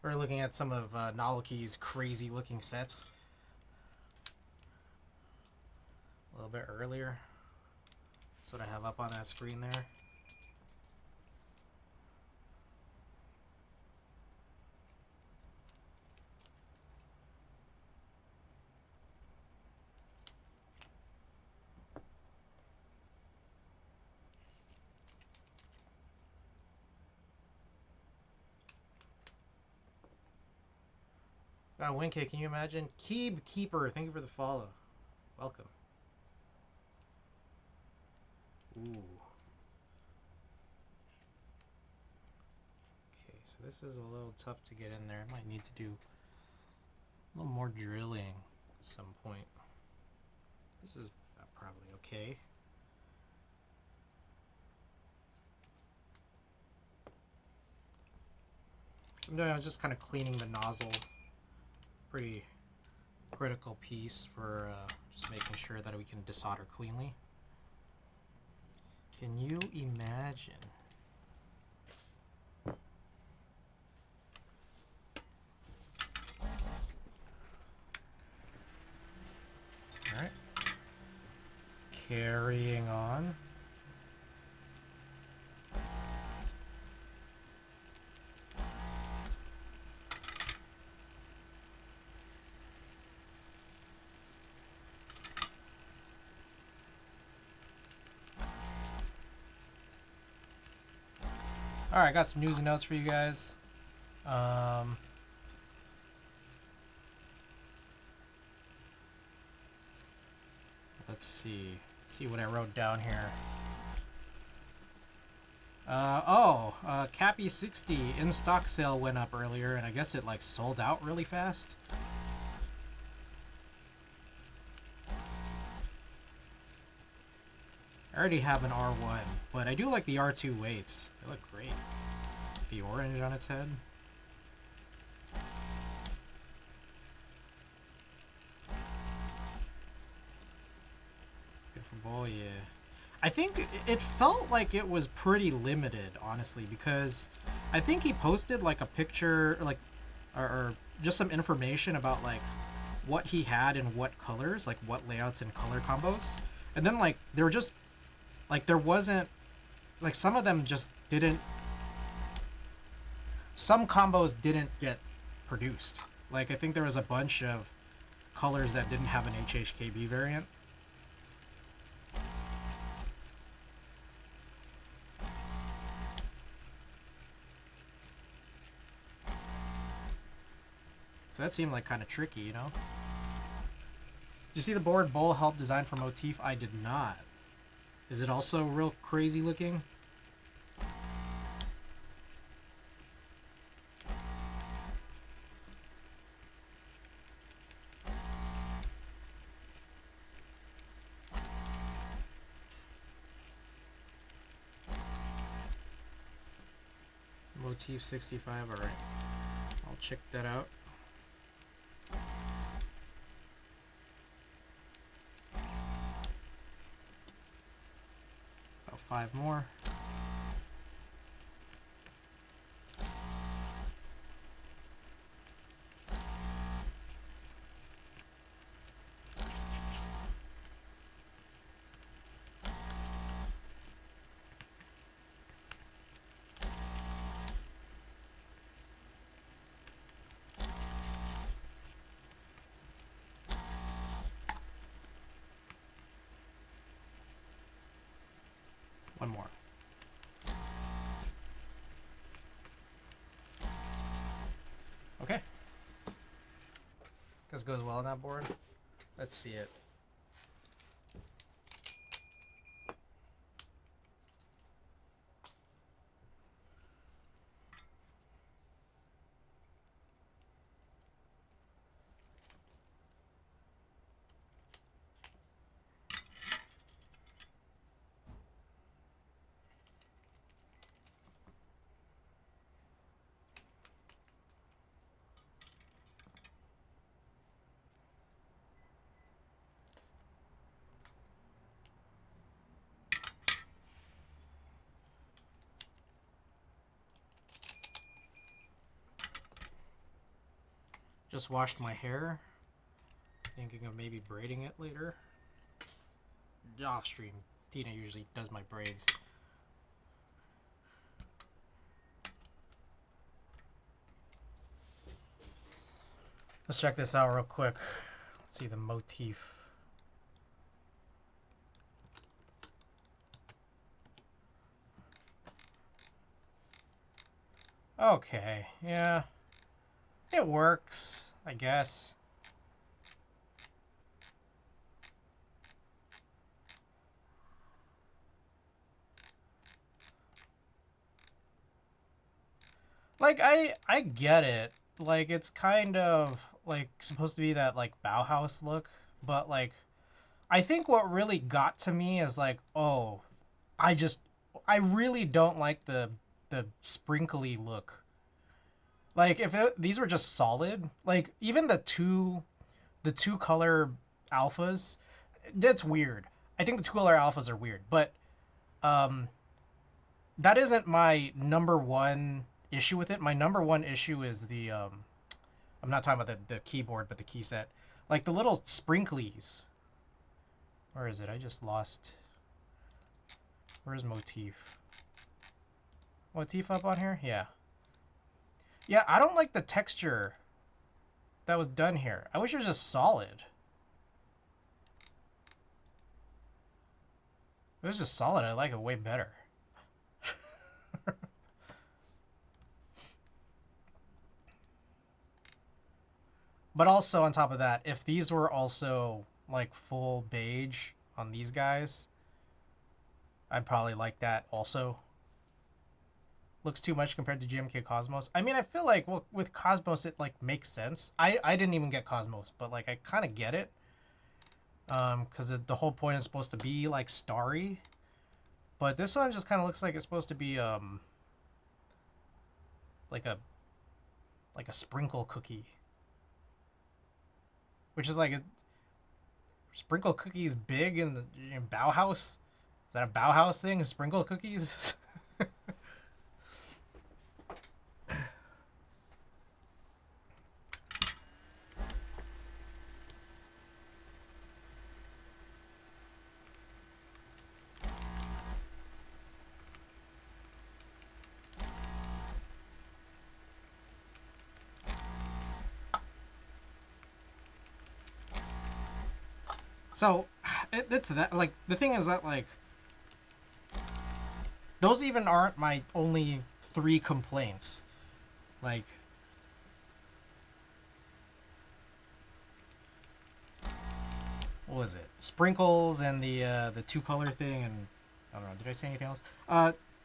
We're looking at some of Nolaki's crazy looking sets a little bit earlier. That's what I have up on that screen there. Got a wink, can you imagine? Keeb Keeper, thank you for the follow. Welcome. Ooh. Okay, so this is a little tough to get in there. I might need to do a little more drilling at some point. This is probably okay. I'm doing, I was just kind of cleaning the nozzle. Pretty critical piece for just making sure that we can desolder cleanly. Can you imagine? All right. Carrying on. All right, I got some news and notes for you guys. Let's see. Let's see what I wrote down here. Cappy 60 in stock sale went up earlier, and I guess it like sold out really fast. I already have an R1, but I do like the R2 weights. They look great. The orange on its head. Beautiful boy, yeah. I think it felt like it was pretty limited, honestly, because I think he posted like a picture, like, or just some information about like what he had in what colors, like what layouts and color combos, and then like there were just like there wasn't like some of them just didn't. Some combos didn't get produced. Like I think there was a bunch of colors that didn't have an HHKB variant. So that seemed like kind of tricky, you know? Did you see the board Bull helped design for Motif? I did not. Is it also real crazy looking? Motif 65, alright. I'll check that out. About 5 more. One more. Okay. Guess it goes well on that board. Let's see it. Just washed my hair. Thinking of maybe braiding it later. Off stream. Tina usually does my braids. Let's check this out real quick. Let's see the motif. Okay, yeah. It works. I guess. Like, I get it. Like, it's kind of, like, supposed to be that, like, Bauhaus look. But, like, I think what really got to me is, like, oh, I really don't like the sprinkly look. Like, if these were just solid, like, even the two color alphas, that's weird. I think the two color alphas are weird. But, um, that isn't my number one issue with it. My number one issue is I'm not talking about the keyboard, but the key set. Like the little sprinklies. Where is it? I just lost. Where's motif? Motif up on here? Yeah. Yeah, I don't like the texture that was done here. I wish it was just solid. If it was just solid, I like it way better. But also on top of that, if these were also like full beige on these guys, I'd probably like that also. Looks too much compared to GMK Cosmos. I mean, I feel like, well, with Cosmos it like makes sense. I didn't even get Cosmos, but like I kind of get it. Because the whole point is supposed to be like starry. But this one just kind of looks like it's supposed to be like a sprinkle cookie. Which is like, sprinkle cookies big in the Bauhaus? Is that a Bauhaus thing? Sprinkle cookies? So, it's that, like, the thing is that, like, those even aren't my only 3 complaints. Like, what was it? Sprinkles and the 2-color thing, and I don't know, did I say anything else?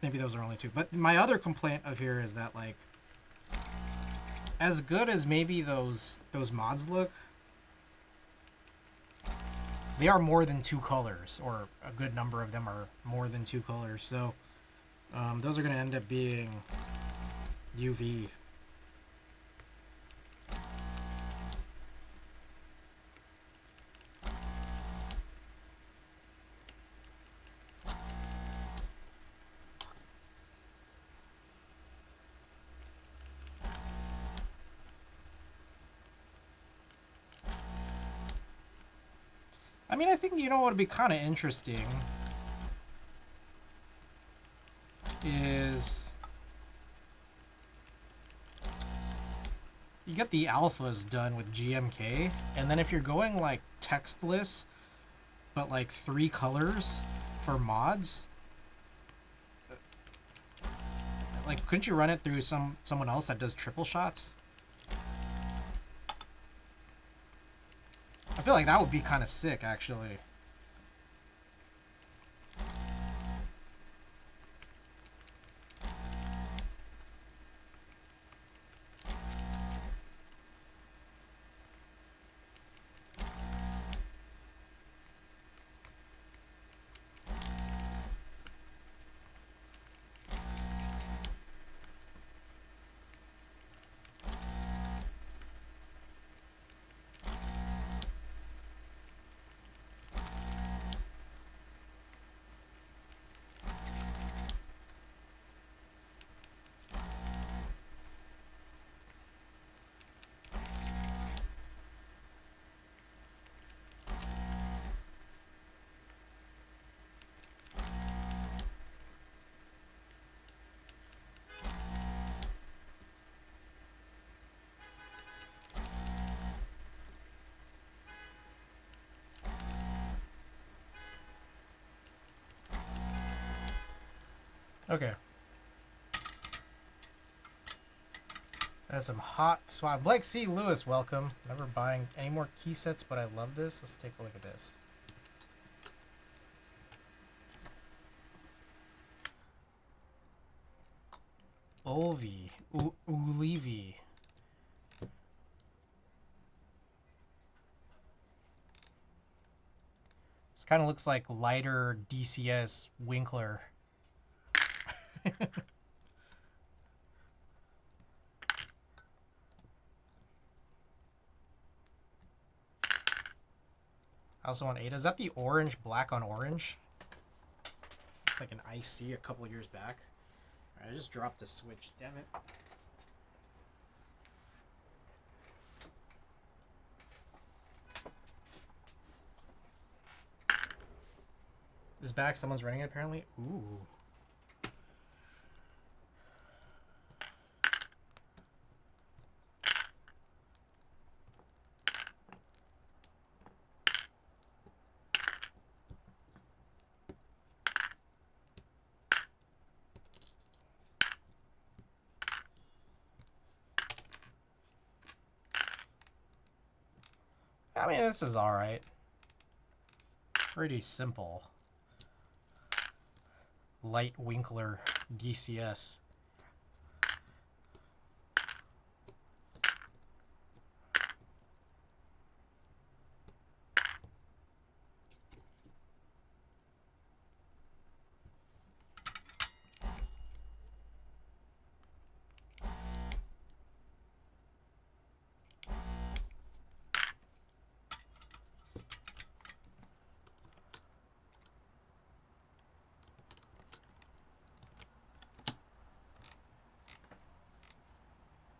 Maybe those are only 2. But my other complaint of here is that, like, as good as maybe those mods look, they are more than 2 colors, or a good number of them are more than 2 colors. So those are going to end up being UV. I mean, I think, you know what would be kind of interesting is you get the alphas done with GMK, and then if you're going like textless, but like 3 colors for mods, like couldn't you run it through someone else that does triple shots? I feel like that would be kind of sick, actually. Okay. That's some hot swap. Blake C. Lewis, welcome. Never buying any more key sets, but I love this. Let's take a look at this. Ulvi. Ulivi. This kind of looks like lighter DCS Winkler. I also want Ada. Is that the orange, black on orange? Like an IC a couple years back. Alright, I just dropped the switch, damn it. This back, someone's running it apparently. Ooh. I mean, this is alright. Pretty simple. Light Winkler DCS.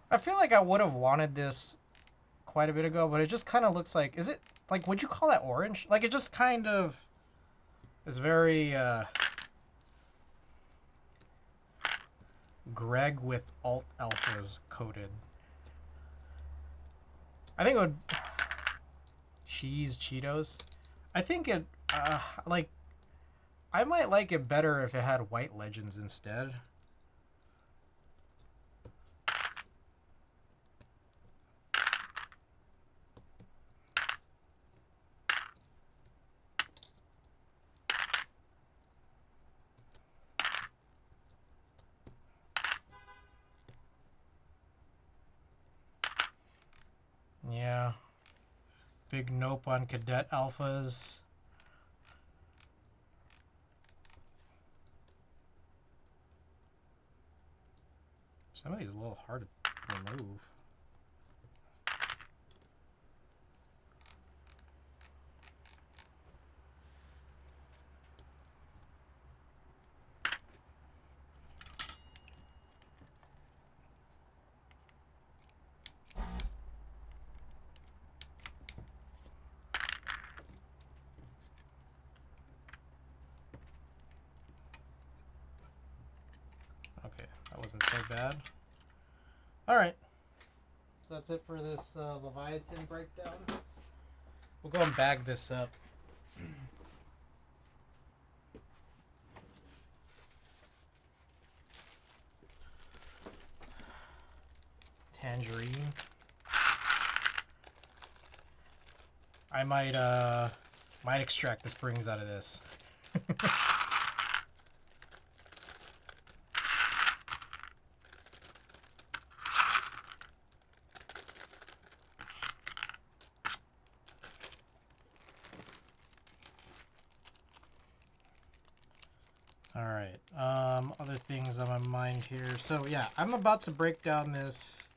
I feel like I would have wanted this quite a bit ago, but it just kind of looks like... Is it... Like, would you call that orange? Like, it just kind of... is very, Greg with alt alphas coated. I think it would... Cheese Cheetos. I think it... like... I might like it better if it had white legends instead. Yeah. Big nope on cadet alphas. Some of these are a little hard to remove. Okay, that wasn't so bad. Alright. So that's it for this Leviathan breakdown. We'll go and bag this up. Tangerine. I might extract the springs out of this. Alright, other things on my mind here. So yeah, I'm about to break down this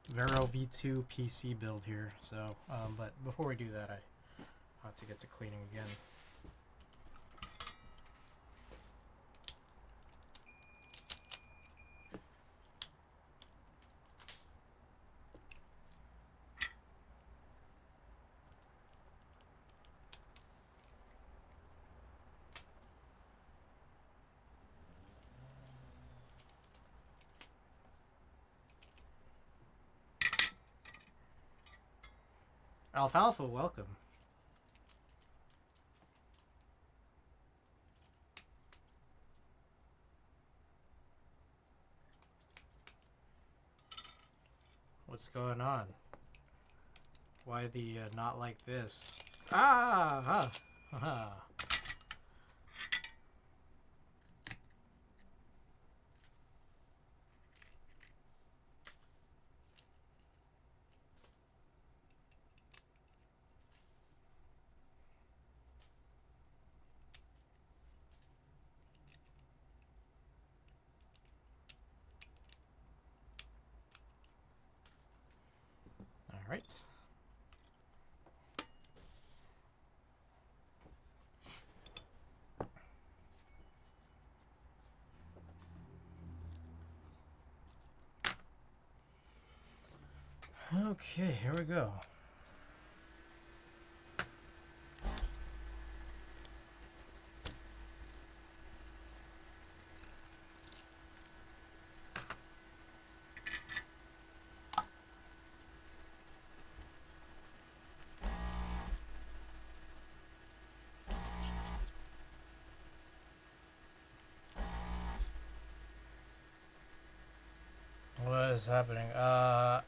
Vero V2 PC build here. So, but before we do that, I have to get to cleaning again. Alfalfa, welcome. What's going on? Why the not like this? Ah! Ah! All right. Okay, here we go. What is happening?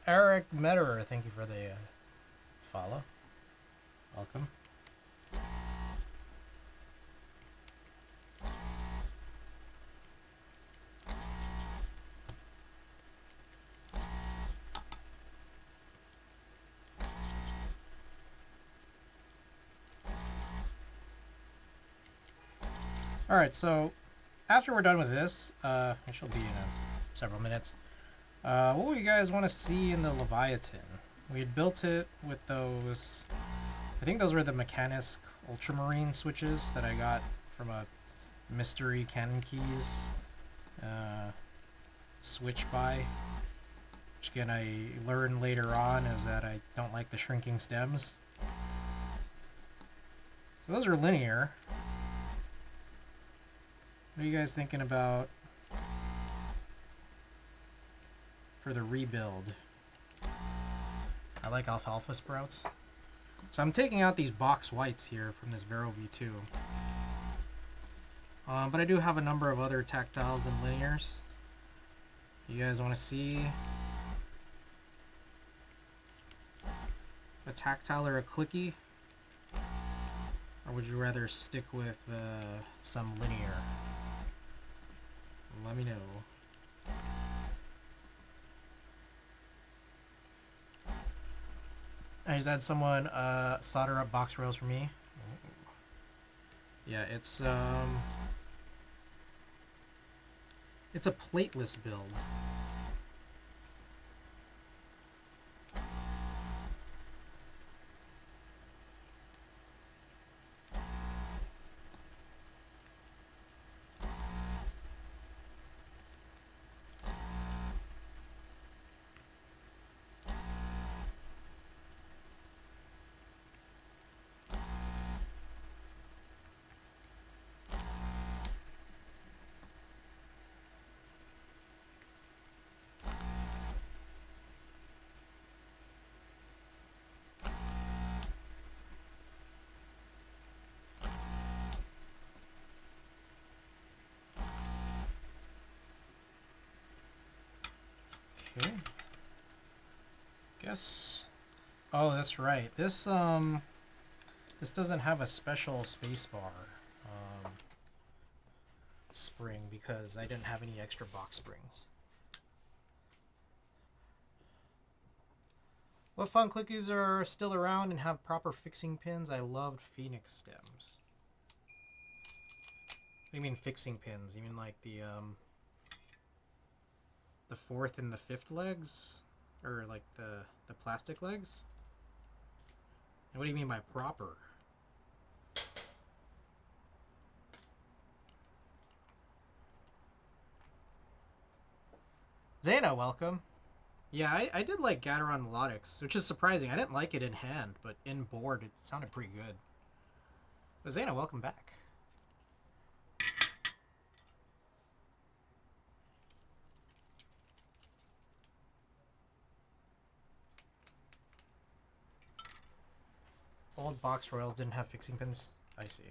Eric Metterer, thank you for the follow. Welcome. Alright, so after we're done with this, which will be in several minutes, what do you guys want to see in the Leviatan? We had built it with those, I think those were the Mechanisk Ultramarine switches that I got from a mystery Cannon Keys switch buy. Which again I learned later on is that I don't like the shrinking stems. So those are linear. What are you guys thinking about for the rebuild? I like alfalfa sprouts. So I'm taking out these box whites here from this Vero V2. But I do have a number of other tactiles and linears. You guys want to see a tactile or a clicky? Or would you rather stick with some linear? Let me know. I just had someone solder up box rails for me. Yeah, it's a plateless build. Okay. Guess. Oh, that's right. This doesn't have a special spacebar spring because I didn't have any extra box springs. What fun clickies are still around and have proper fixing pins? I loved Phoenix stems. What do you mean fixing pins? You mean like the fourth and the fifth legs? Or like the plastic legs? And what do you mean by proper? Zana, welcome. Yeah, I did like Gateron Melodics, which is surprising. I didn't like it in hand, but in board it sounded pretty good. But Zana, welcome back. Old box royals didn't have fixing pins? I see.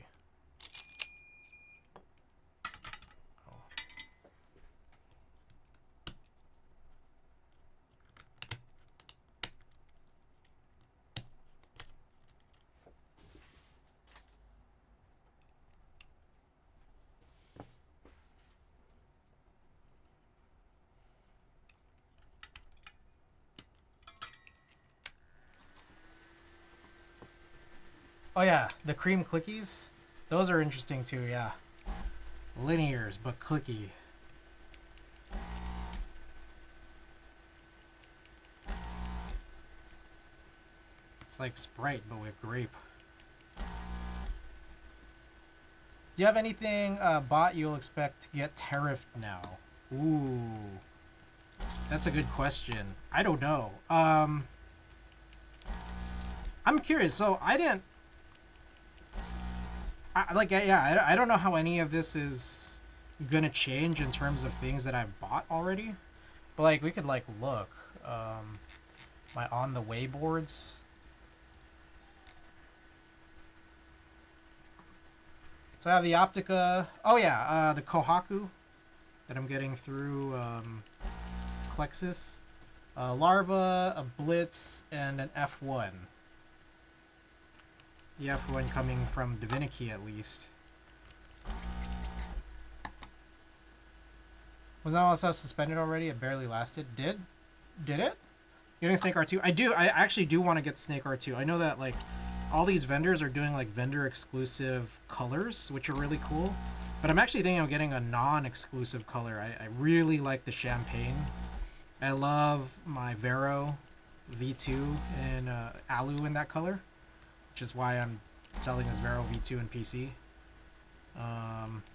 Oh yeah, the cream clickies. Those are interesting too, yeah. Linears, but clicky. It's like Sprite, but with grape. Do you have anything bought you'll expect to get tariffed now? Ooh. That's a good question. I don't know. I'm curious. So I didn't... I don't know how any of this is gonna change in terms of things that I've bought already. But, like, we could, like, look. My on the way boards. So I have the Optica. Oh yeah, the Kohaku that I'm getting through Klexus. Larva, a Blitz, and an F1. The F1 coming from Divinity at least. Was that also suspended already? It barely lasted. Did it? Getting Snake R2? I actually do want to get the Snake R2. I know that, like, all these vendors are doing, like, vendor exclusive colors, which are really cool. But I'm actually thinking of getting a non-exclusive color. I really like the champagne. I love my Vero V2 and Alu in that color, which is why I'm selling this Vero V2 in PC.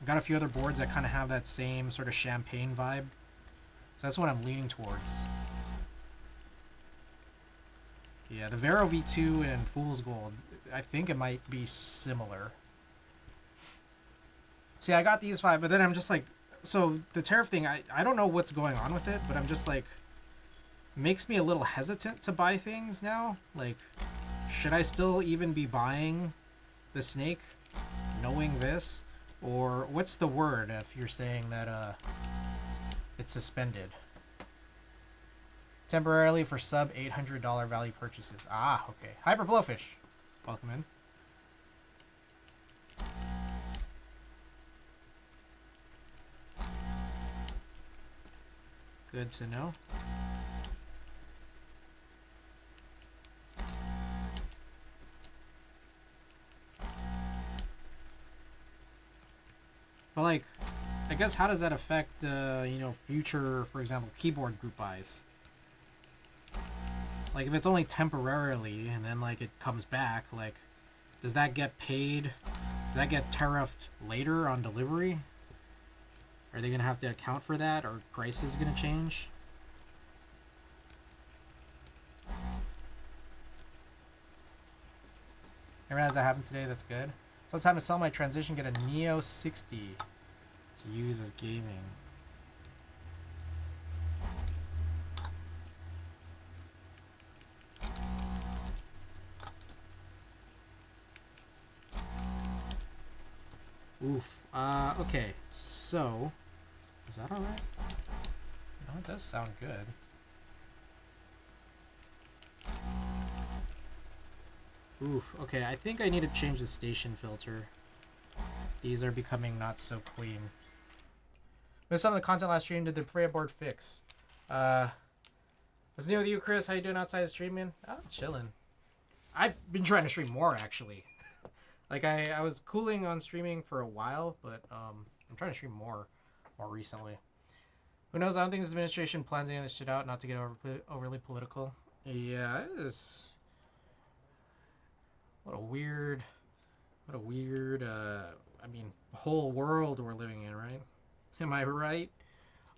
Got a few other boards that kind of have that same sort of champagne vibe. So that's what I'm leaning towards. Yeah, the Vero V2 and Fool's Gold, I think it might be similar. See, I got these 5, but then I'm just like... So, the tariff thing, I don't know what's going on with it, but I'm just like... Makes me a little hesitant to buy things now. Like, should I still even be buying the Snake, knowing this? Or, what's the word if you're saying that it's suspended? Temporarily for sub $800 value purchases. Ah, okay. Hyper Blowfish. Welcome in. Good to know. But, like, I guess how does that affect, you know, future, for example, keyboard group buys? Like, if it's only temporarily and then, like, it comes back, like, does that get paid? Does that get tariffed later on delivery? Are they going to have to account for that, or price is going to change? I realize that happened today. That's good. So it's time to sell my transition, get a Neo 60 to use as gaming. Oof. Okay. So, is that alright? No, it does sound good. Oof. Okay, I think I need to change the station filter. These are becoming not so clean. Missed some of the content last stream. Did the Freya board fix? What's new with you, Chris? How you doing outside of streaming? I'm chilling. I've been trying to stream more, actually. Like, I was cooling on streaming for a while, but I'm trying to stream more recently. Who knows? I don't think this administration plans any of this shit out, not to get overly political. Yeah, it is... What a weird, I mean, whole world we're living in, right? Am I right?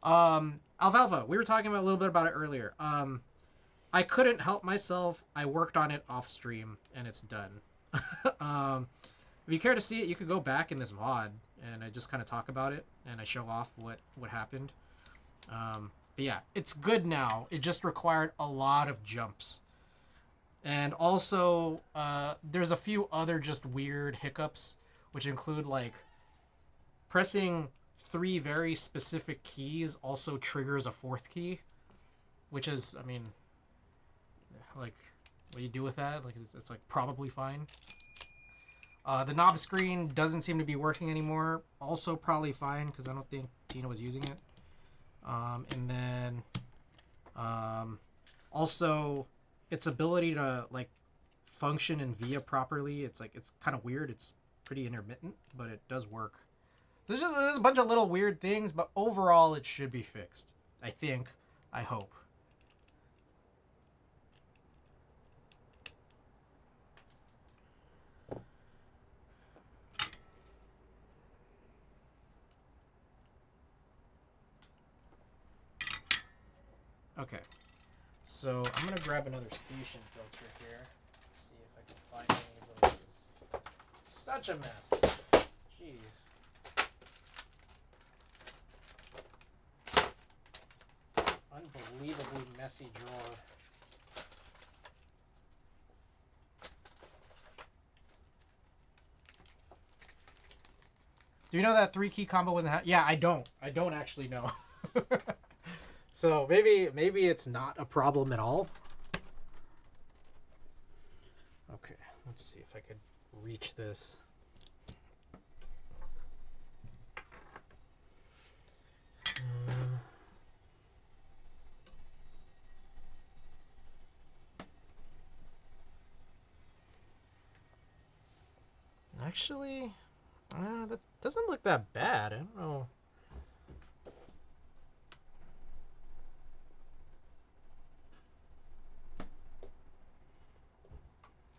Alfalfa, we were talking about a little bit about it earlier. I couldn't help myself. I worked on it off stream, and it's done. If you care to see it, you could go back in this VOD, and I just kind of talk about it, and I show off what happened. But yeah, it's good now. It just required a lot of jumps. And also, there's a few other just weird hiccups, which include, like, pressing 3 very specific keys also triggers a 4th key, which is, I mean, like, what do you do with that? Like, it's like, probably fine. The knob screen doesn't seem to be working anymore. Also probably fine, because I don't think Tina was using it. And then, also... its ability to, like, function in VIA properly. It's like, it's kind of weird. It's pretty intermittent, but it does work. There's a bunch of little weird things, but overall it should be fixed. I think. I hope. Okay. So I'm going to grab another station filter here. See if I can find these. This is such a mess. Jeez. Unbelievably messy drawer. Do you know that 3-key combo wasn't? Yeah, I don't. I don't actually know. So maybe it's not a problem at all. Okay, let's see if I could reach this. Actually, that doesn't look that bad. I don't know.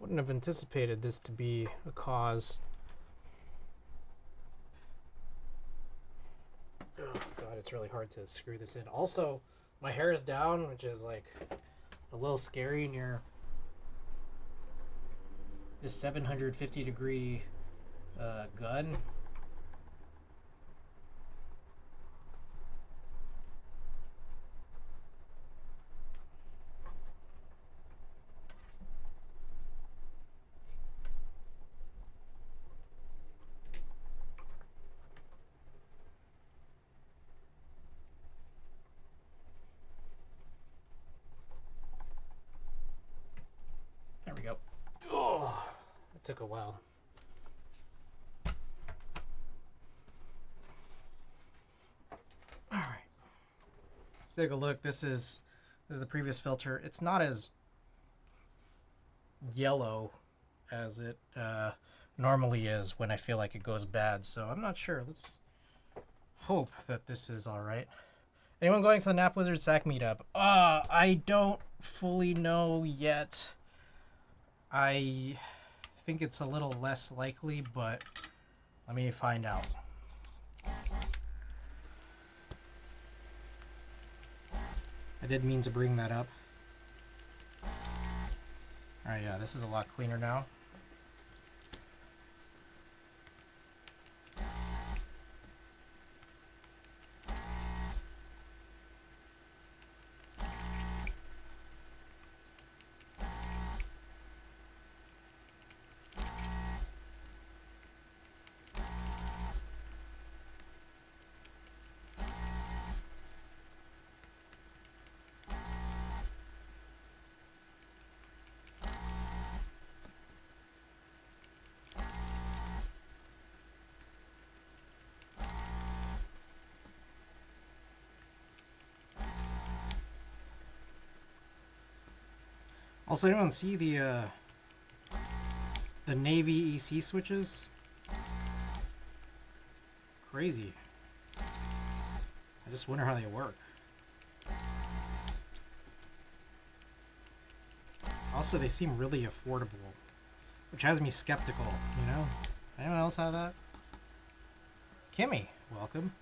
Wouldn't have anticipated this to be a cause. Oh god, it's really hard to screw this in. Also, my hair is down, which is like a little scary near this 750 degree gun. There we go. Oh, it took a while. All right, let's take a look. This is the previous filter. It's not as yellow as it normally is when I feel like it goes bad. So I'm not sure. Let's hope that this is all right. Anyone going to the Nap Wizard Sack meetup? I don't fully know yet. I think it's a little less likely, but let me find out. I did mean to bring that up. Alright, yeah, this is a lot cleaner now. Also, anyone see the Navy EC switches? Crazy. I just wonder how they work. Also, they seem really affordable, which has me skeptical, you know? Anyone else have that? Kimmy, welcome.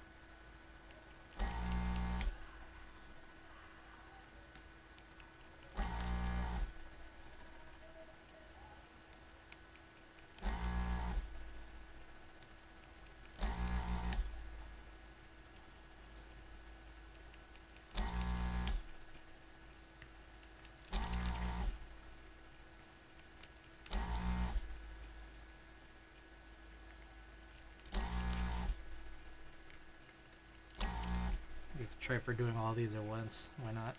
Try for doing all these at once. Why not?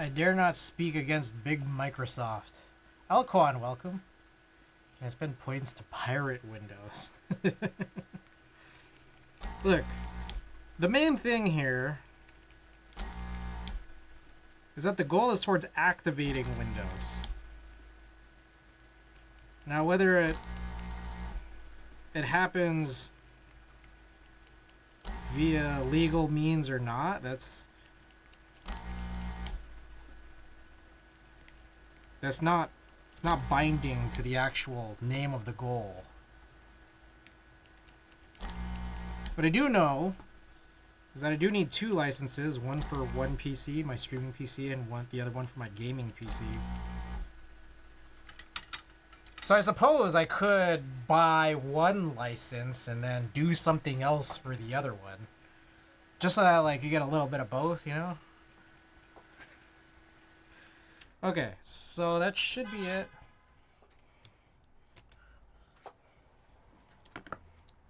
I dare not speak against big Microsoft. Alquan, welcome. Can I spend points to pirate Windows? Look, the main thing here is that the goal is towards activating Windows. Now, whether it happens via legal means or not, that's not, it's not binding to the actual name of the goal. What I do know is that I do need 2 licenses, one for one PC, my streaming PC, and the other one for my gaming PC. So I suppose I could buy one license and then do something else for the other one. Just so that, like, you get a little bit of both, you know? Okay, so that should be it.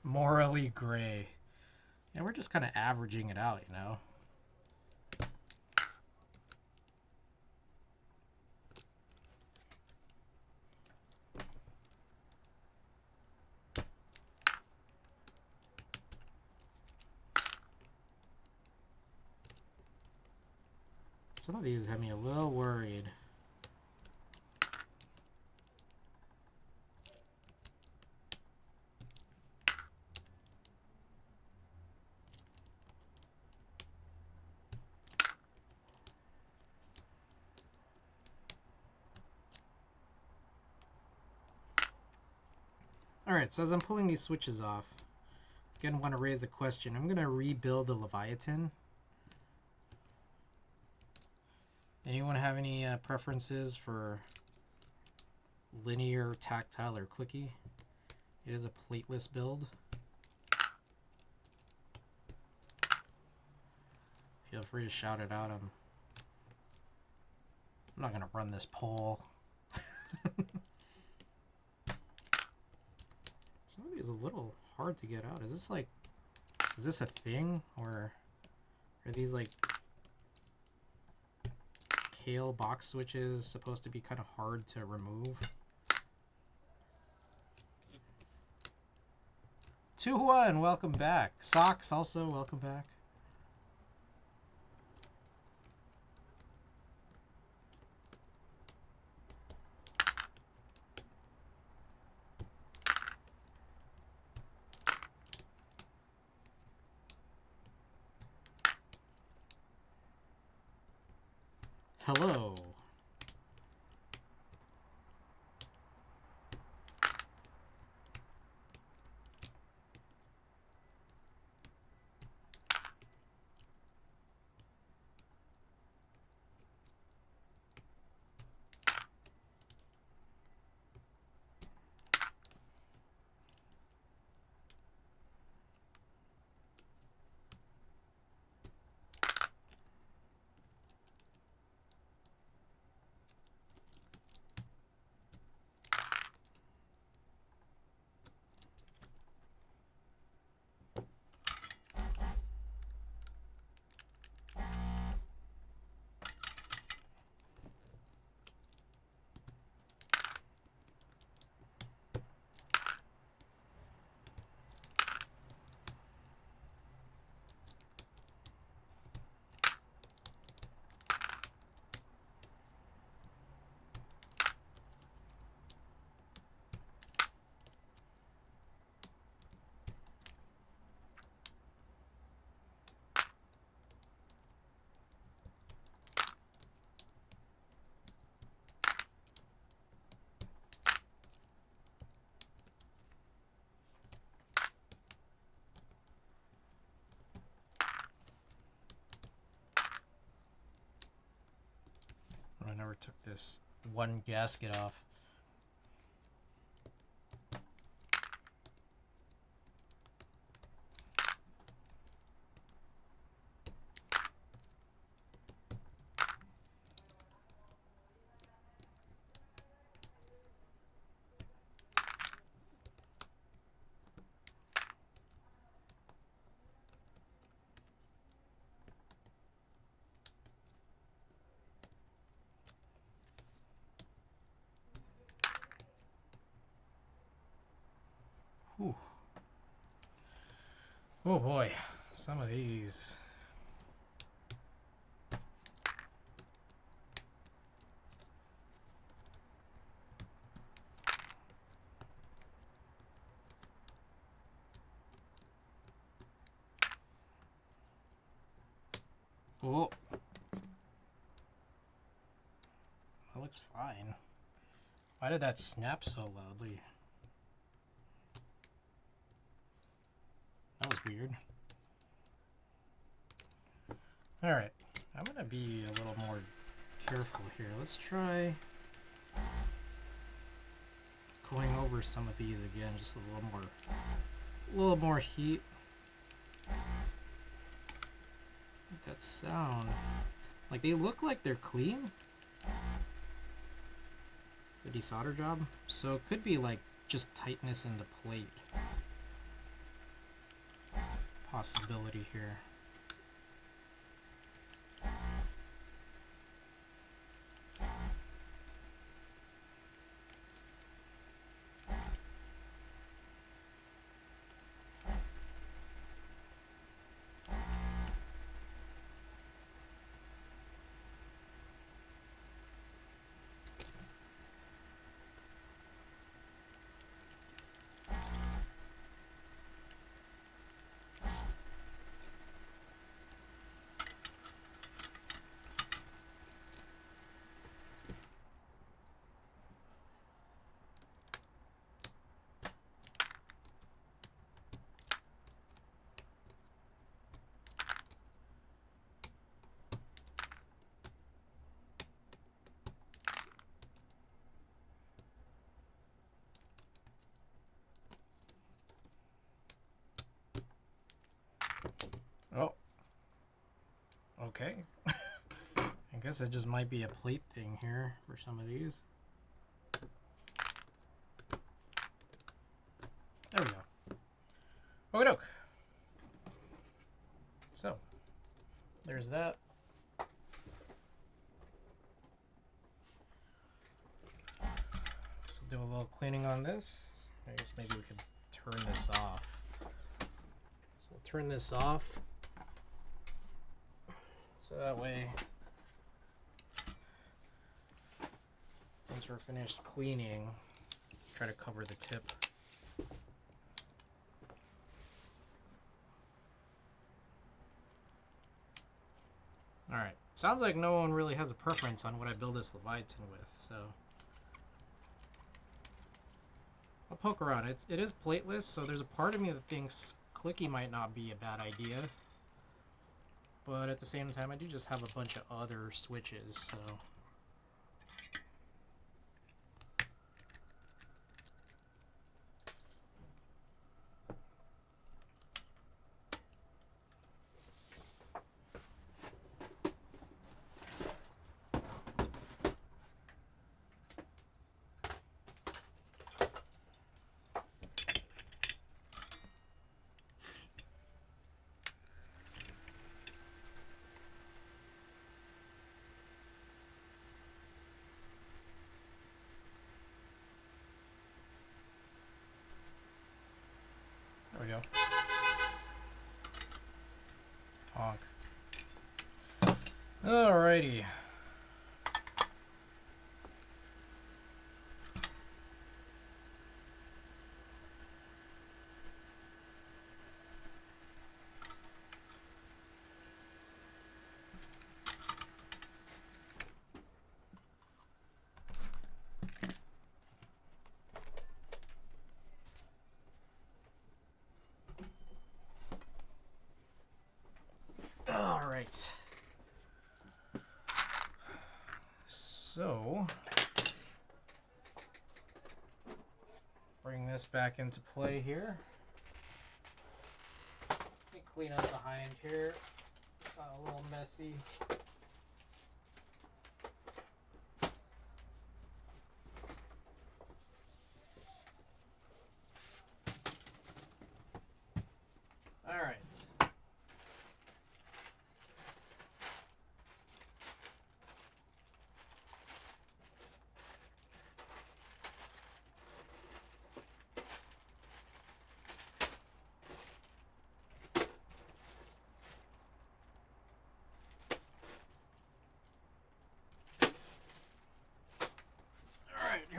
Morally gray. And we're just kind of averaging it out, you know? Some of these have me a little worried. Alright, so as I'm pulling these switches off, again, I want to raise the question. I'm going to rebuild the Leviatan. Anyone have any preferences for linear, tactile, or clicky? It is a plateless build. Feel free to shout it out. I'm not going to run this poll. Some of these are a little hard to get out. Is this a thing? Or are these like Kale box switches supposed to be kind of hard to remove? 2-1, welcome back. Socks also, welcome back. Hello. I never took this one gasket off. Whew. Oh boy, some of these. Oh, that looks fine. Why did that snap so loudly? That was weird. Alright, I'm gonna be a little more careful here. Let's try going over some of these again, just a little more heat. That sound, like they look like they're clean, the desolder job, so it could be like just tightness in the plate. Possibility here. Oh, okay. I guess it just might be a plate thing here for some of these. There we go. Okie doke. So, there's that. So do a little cleaning on this. I guess maybe we could turn this off. So we'll turn this off. So that way, once we're finished cleaning, try to cover the tip. Alright, sounds like no one really has a preference on what I build this leviatan with, so I'll poke around. It is plateless, so there's a part of me that thinks clicky might not be a bad idea. But at the same time, I do just have a bunch of other switches, so... There we go. Honk. Alrighty. Alright. So, bring this back into play here. Let me clean up behind here. Got a little messy. Alright.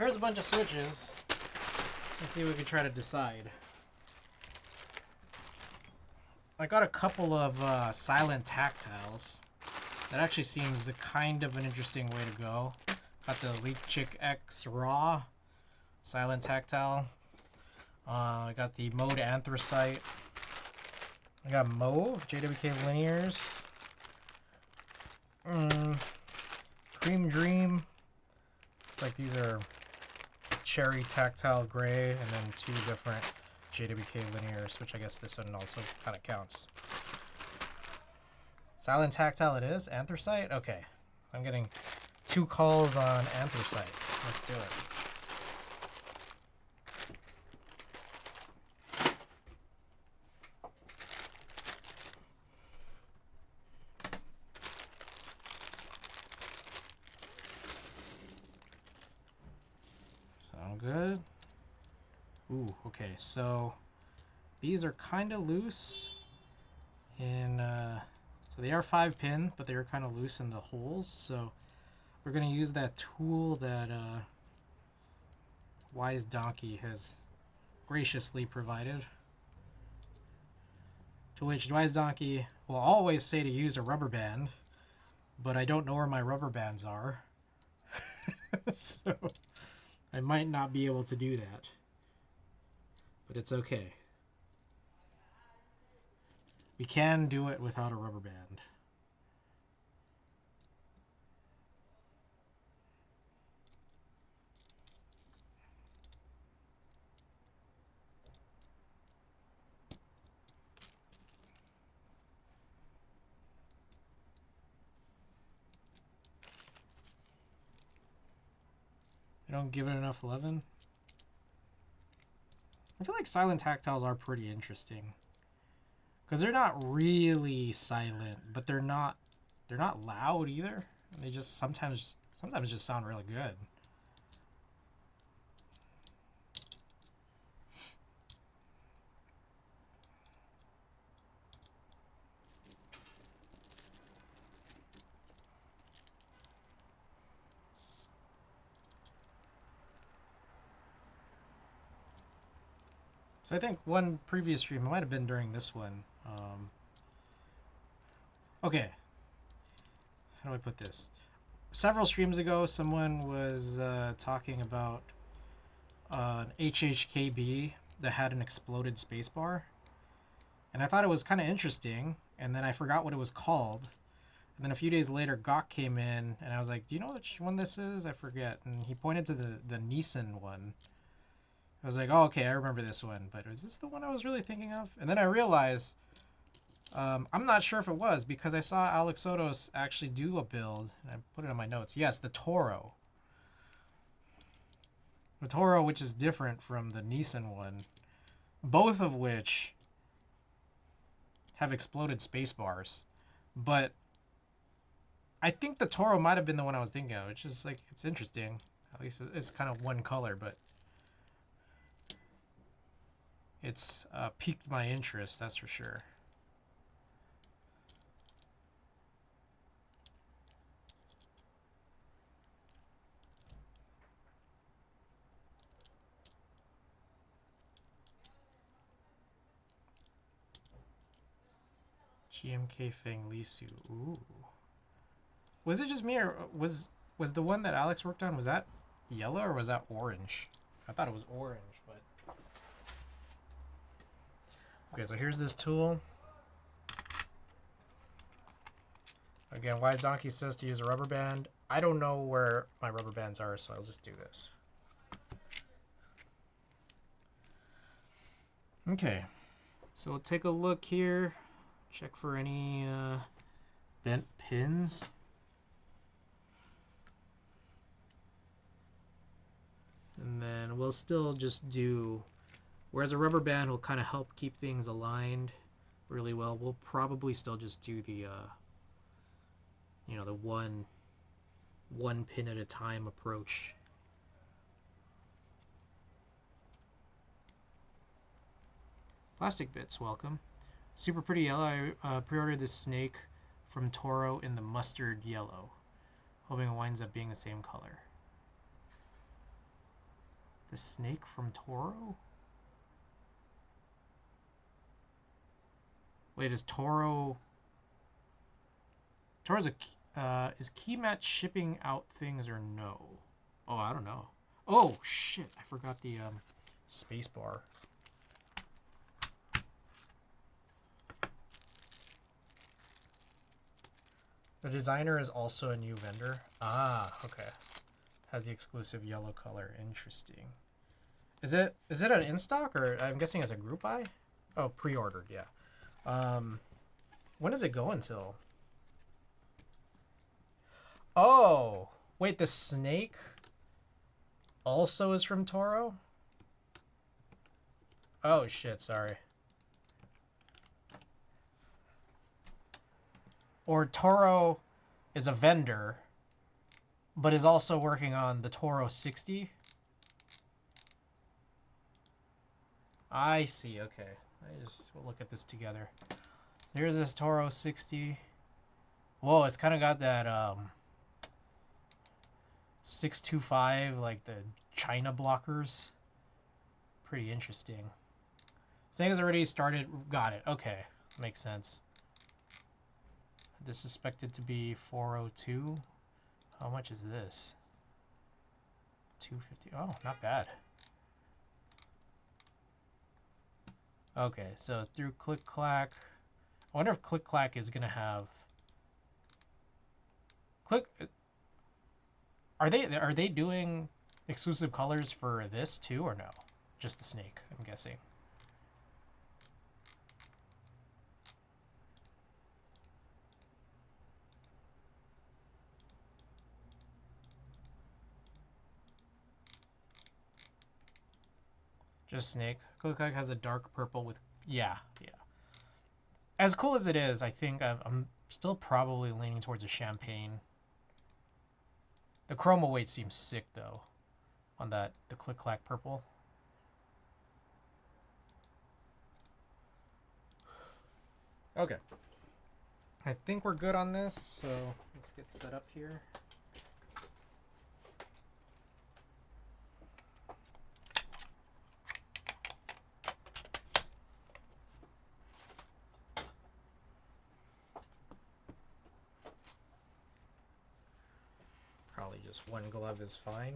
here's a bunch of switches. Let's see if we can try to decide. I got a couple of silent tactiles. That actually seems a kind of an interesting way to go. Got the Elite Chick X Raw silent tactile. I got the Mode Anthracite. I got Mauve, JWK Linears. Cream Dream. Looks like these are Cherry Tactile Gray, and then 2 different JWK Linears, which I guess this one also kind of counts. Silent Tactile it is? Anthracite? Okay. So I'm getting 2 calls on Anthracite. Let's do it. Sound good? Ooh, okay, so these are kind of loose in, so they are 5-pin, but they are kind of loose in the holes, so we're going to use that tool that Wise Donkey has graciously provided. To which Wise Donkey will always say to use a rubber band, but I don't know where my rubber bands are. So I might not be able to do that. But it's okay. We can do it without a rubber band. I don't give it enough 11. I feel like silent tactiles are pretty interesting. Because they're not really silent, but they're not loud either. They just sometimes just sound really good. So I think one previous stream, it might have been during this one. Okay. How do I put this? Several streams ago, someone was talking about an HHKB that had an exploded spacebar. And I thought it was kind of interesting, and then I forgot what it was called. And then a few days later, Gawk came in, and I was like, do you know which one this is? I forget. And he pointed to the Nissan one. I was like, oh, okay, I remember this one. But is this the one I was really thinking of? And then I realized, I'm not sure if it was, because I saw Alex Sotos actually do a build. And I put it in my notes. Yes, the Toro. The Toro, which is different from the Nissan one. Both of which have exploded space bars. But I think the Toro might have been the one I was thinking of. It's just like, it's interesting. At least it's kind of one color, but it's piqued my interest, that's for sure. GMK Feng Lisu. Ooh. Was it just me, or was the one that Alex worked on, was that yellow or was that orange? I thought it was orange, but... Okay, so here's this tool. Again, Wise Donkey says to use a rubber band. I don't know where my rubber bands are, so I'll just do this. Okay, so we'll take a look here. Check for any bent pins. And then we'll still just do, whereas a rubber band will kind of help keep things aligned really well, we'll probably still just do the, you know, the one pin at a time approach. Plastic Bits, welcome. Super pretty yellow. I pre-ordered this snake from Toro in the mustard yellow, hoping it winds up being the same color. The snake from Toro? Wait, is Toro... Toro's a... is Keymat shipping out things or no? Oh, I don't know. Oh, shit. I forgot the space bar. The designer is also a new vendor. Ah, okay. Has the exclusive yellow color. Interesting. Is it an in stock or I'm guessing it's a group buy? Oh, pre-ordered, yeah. When does it go until? Oh, wait, the snake also is from Toro? Oh shit, sorry. Or Toro is a vendor, but is also working on the Toro 60. I see, okay. We'll look at this together. So here's this Toro 60. Whoa, it's kind of got that 625, like the China blockers. Pretty interesting. Saying has already started. Got it. Okay, makes sense. This is expected to be 402. How much is this? 250. Oh, not bad. Okay, so through Click Clack. I wonder if Click Clack is gonna have Are they doing exclusive colors for this too or no? Just the snake, I'm guessing. Just snake. Click Clack has a dark purple with yeah. As cool as it is, I think I'm still probably leaning towards a champagne. The chroma weight seems sick though, on the Click Clack purple. Okay. I think we're good on this, so let's get set up here. Probably just one glove is fine.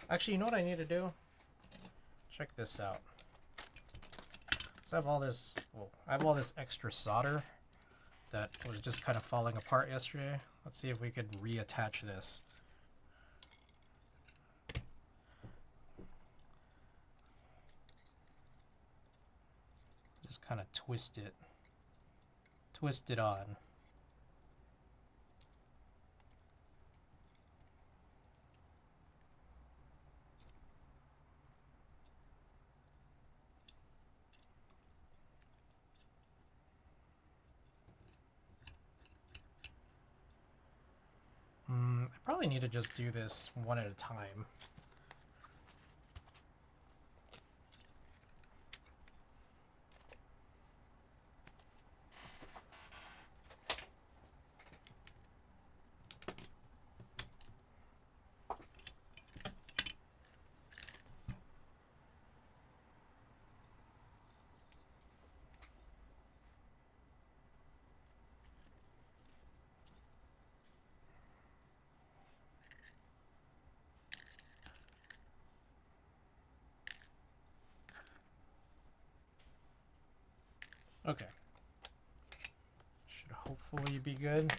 Actually, you know what I need to do? Check this out. So I have all this, well, I have all this extra solder that was just kind of falling apart yesterday. Let's see if we could reattach this. Just kind of twist it on. I probably need to just do this one at a time. Okay. Should hopefully be good.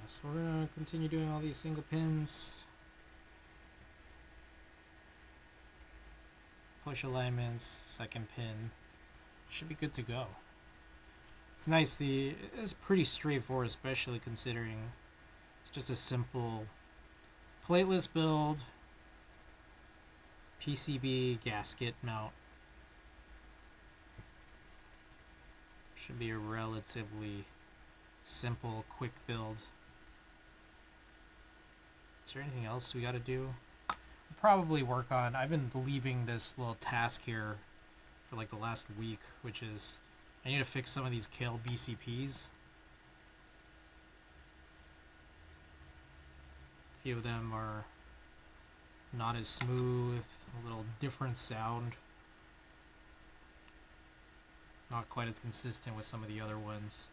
So we're going to continue doing all these single pins. push alignments, second pin. Should be good to go. It's nice, it's pretty straightforward, especially considering it's just a simple plateless build, PCB gasket mount. Should be a relatively simple, quick build. Is there anything else we gotta do? I'll probably work on, I've been leaving this little task here for like the last week, which is I need to fix some of these kale BCPs. A few of them are not as smooth, a little different sound. Not quite as consistent with some of the other ones.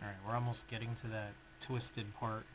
Alright, we're almost getting to that twisted part.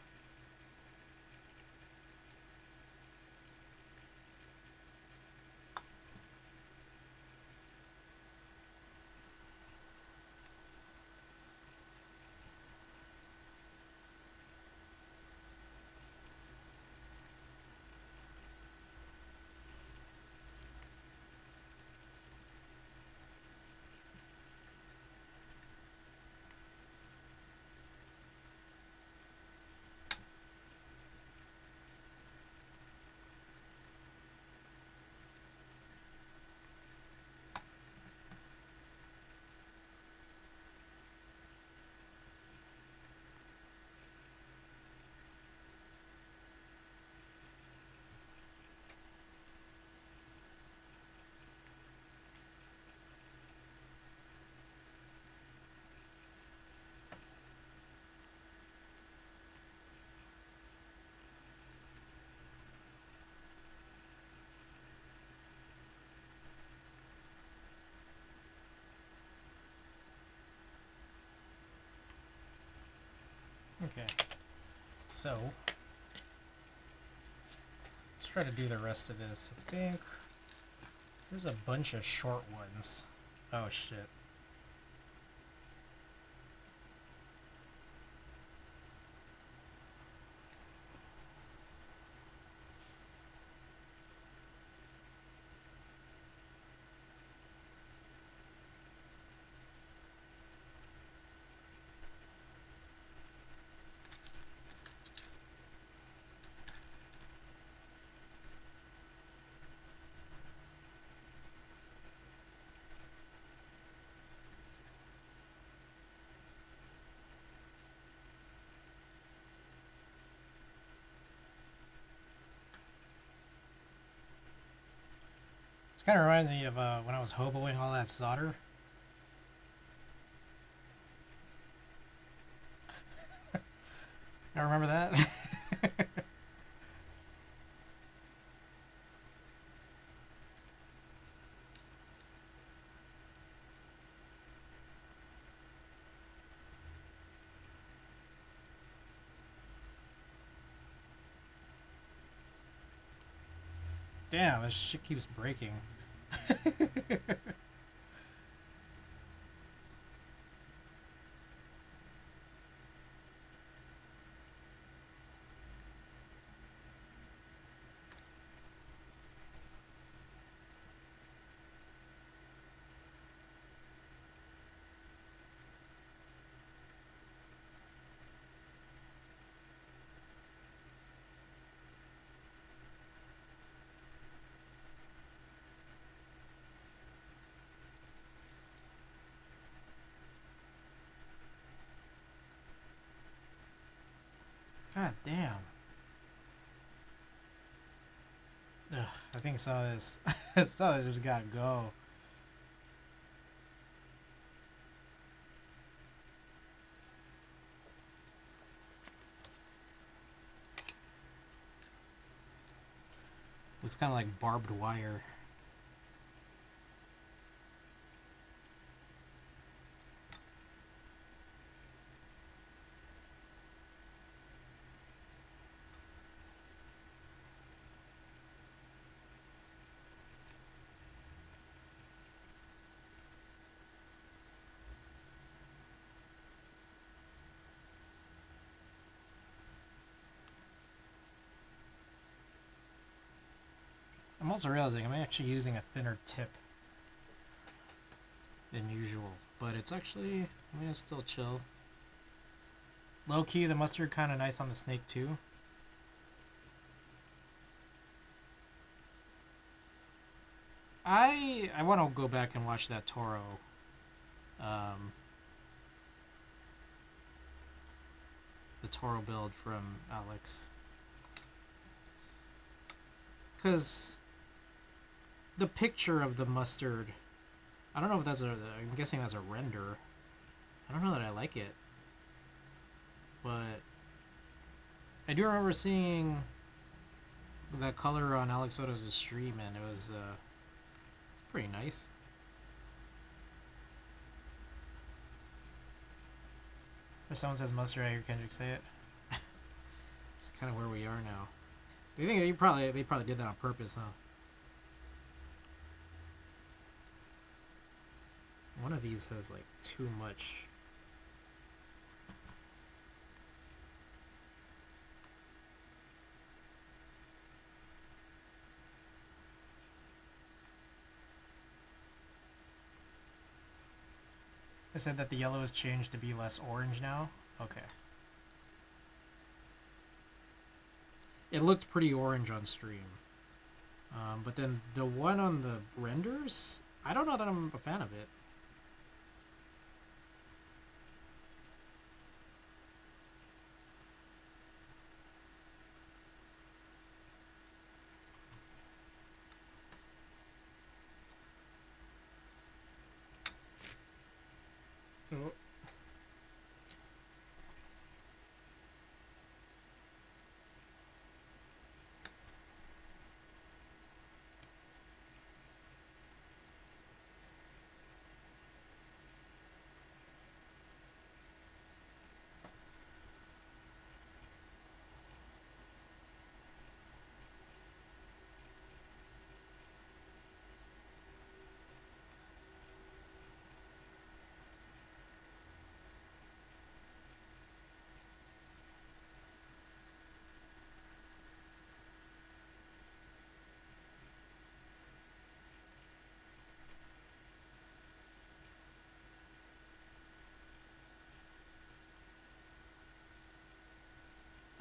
Okay, so let's try to do the rest of this. I think there's a bunch of short ones. Oh shit. This kind of reminds me of when I was hoboing all that solder. I remember that. Damn, this shit keeps breaking. God damn. Ugh, I think some of this, some of this just gotta go. Looks kind of like barbed wire. I'm also realizing I'm actually using a thinner tip than usual, but it's actually, I mean, it's still chill. Low key, the mustard kind of nice on the snake too. I want to go back and watch that Toro. The Toro build from Alex. Because the picture of the mustard, I don't know if that's I'm guessing that's a render. I don't know that I like it. But I do remember seeing that color on Alex Soto's stream, and it was pretty nice. If someone says mustard, I hear Kendrick say it. It's kind of where we are now. Do you think they probably did that on purpose, huh? One of these has like too much. I said that the yellow has changed to be less orange now. Okay. It looked pretty orange on stream. But then the one on the renders, I don't know that I'm a fan of it. Oh.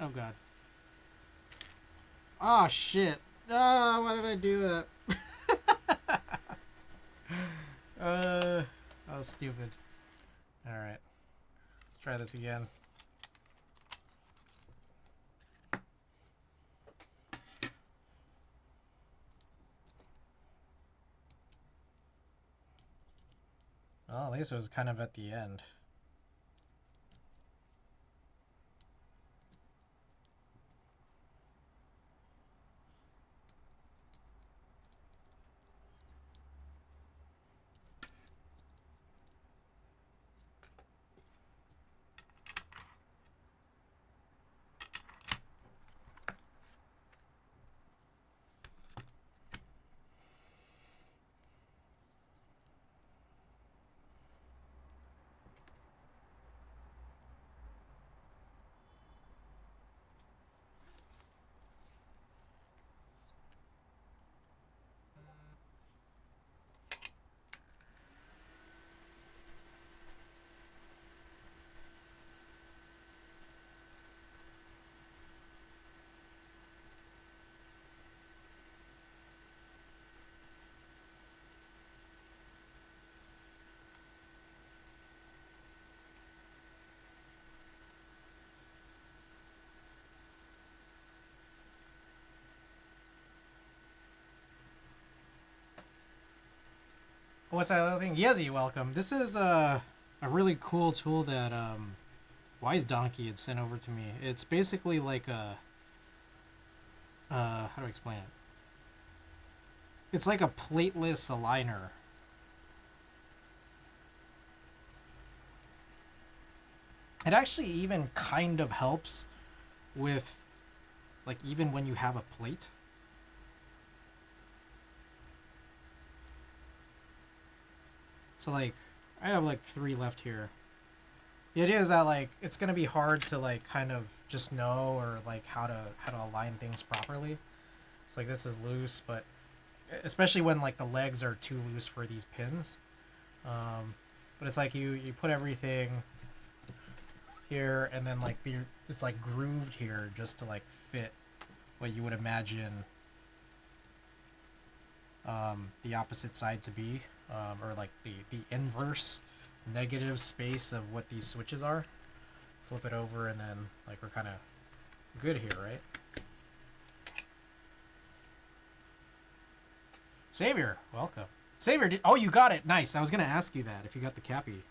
Oh god. Oh shit. Ah, why did I do that? That was stupid. Alright. Let's try this again. Well, at least it was kind of at the end. What's that other thing? Yezi, welcome. This is a really cool tool that Wise Donkey had sent over to me. It's basically like a how do I explain it? It's like a plateless aligner. It actually even kind of helps with, like, even when you have a plate. So, like, I have, like, 3 left here. The idea is that, like, it's going to be hard to, like, kind of just know or, like, how to align things properly. It's like, this is loose, but especially when like the legs are too loose for these pins. But it's like you put everything here, and then like it's like grooved here just to like fit what you would imagine the opposite side to be, or like the inverse negative space of what these switches are. Flip it over, and then like we're kind of good here, right? Savior, welcome. Savior, oh, you got it. Nice. I was gonna ask you that if you got the Cappy,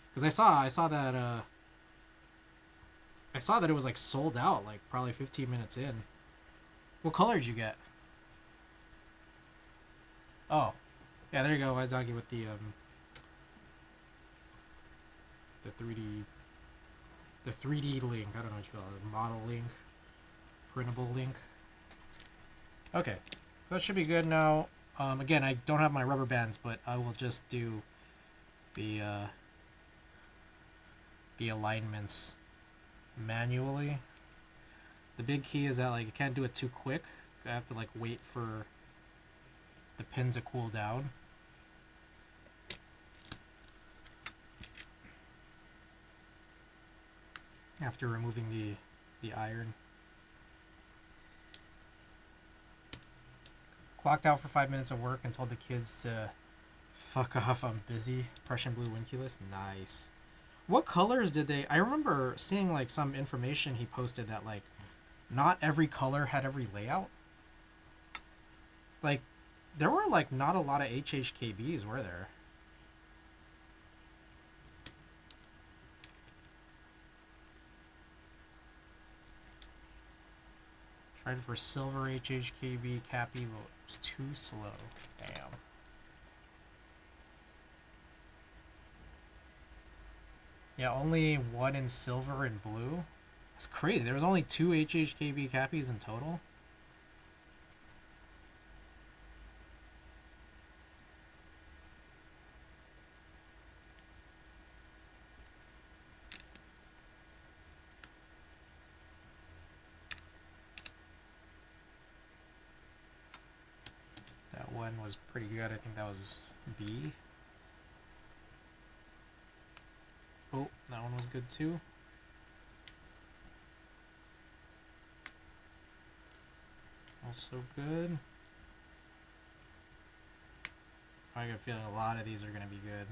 because I saw that it was like sold out like probably 15 minutes in. What color did you get? Oh, yeah, there you go, Wise Doggy, with the 3D link. I don't know what you call it, model link, printable link. Okay, that should be good now. Again, I don't have my rubber bands, but I will just do the alignments manually. The big key is that like you can't do it too quick. I have to like wait for the pin to cool down. After removing the iron. Clocked out for 5 minutes of work and told the kids to fuck off, I'm busy. Prussian blue Winculus, nice. What colors did they... I remember seeing like some information he posted that like not every color had every layout. Like there were like not a lot of HHKBs, were there? Tried for silver HHKB Cappy, but it was too slow. Damn. Yeah, only one in silver and blue. That's crazy. There was only 2 HHKB Cappies in total. That one was pretty good. I think that was B. Oh, that one was good too. Also good. I got a feeling a lot of these are going to be good.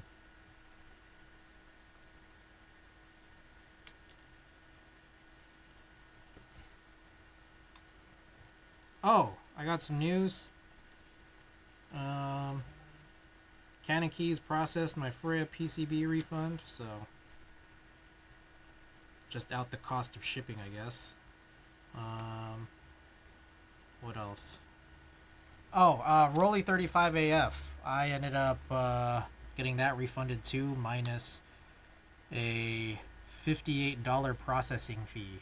Oh, I got some news. Canon Keys processed my Freya PCB refund, so just out the cost of shipping, I guess. What else? Oh, Rolly 35AF. I ended up getting that refunded too, minus a $58 processing fee.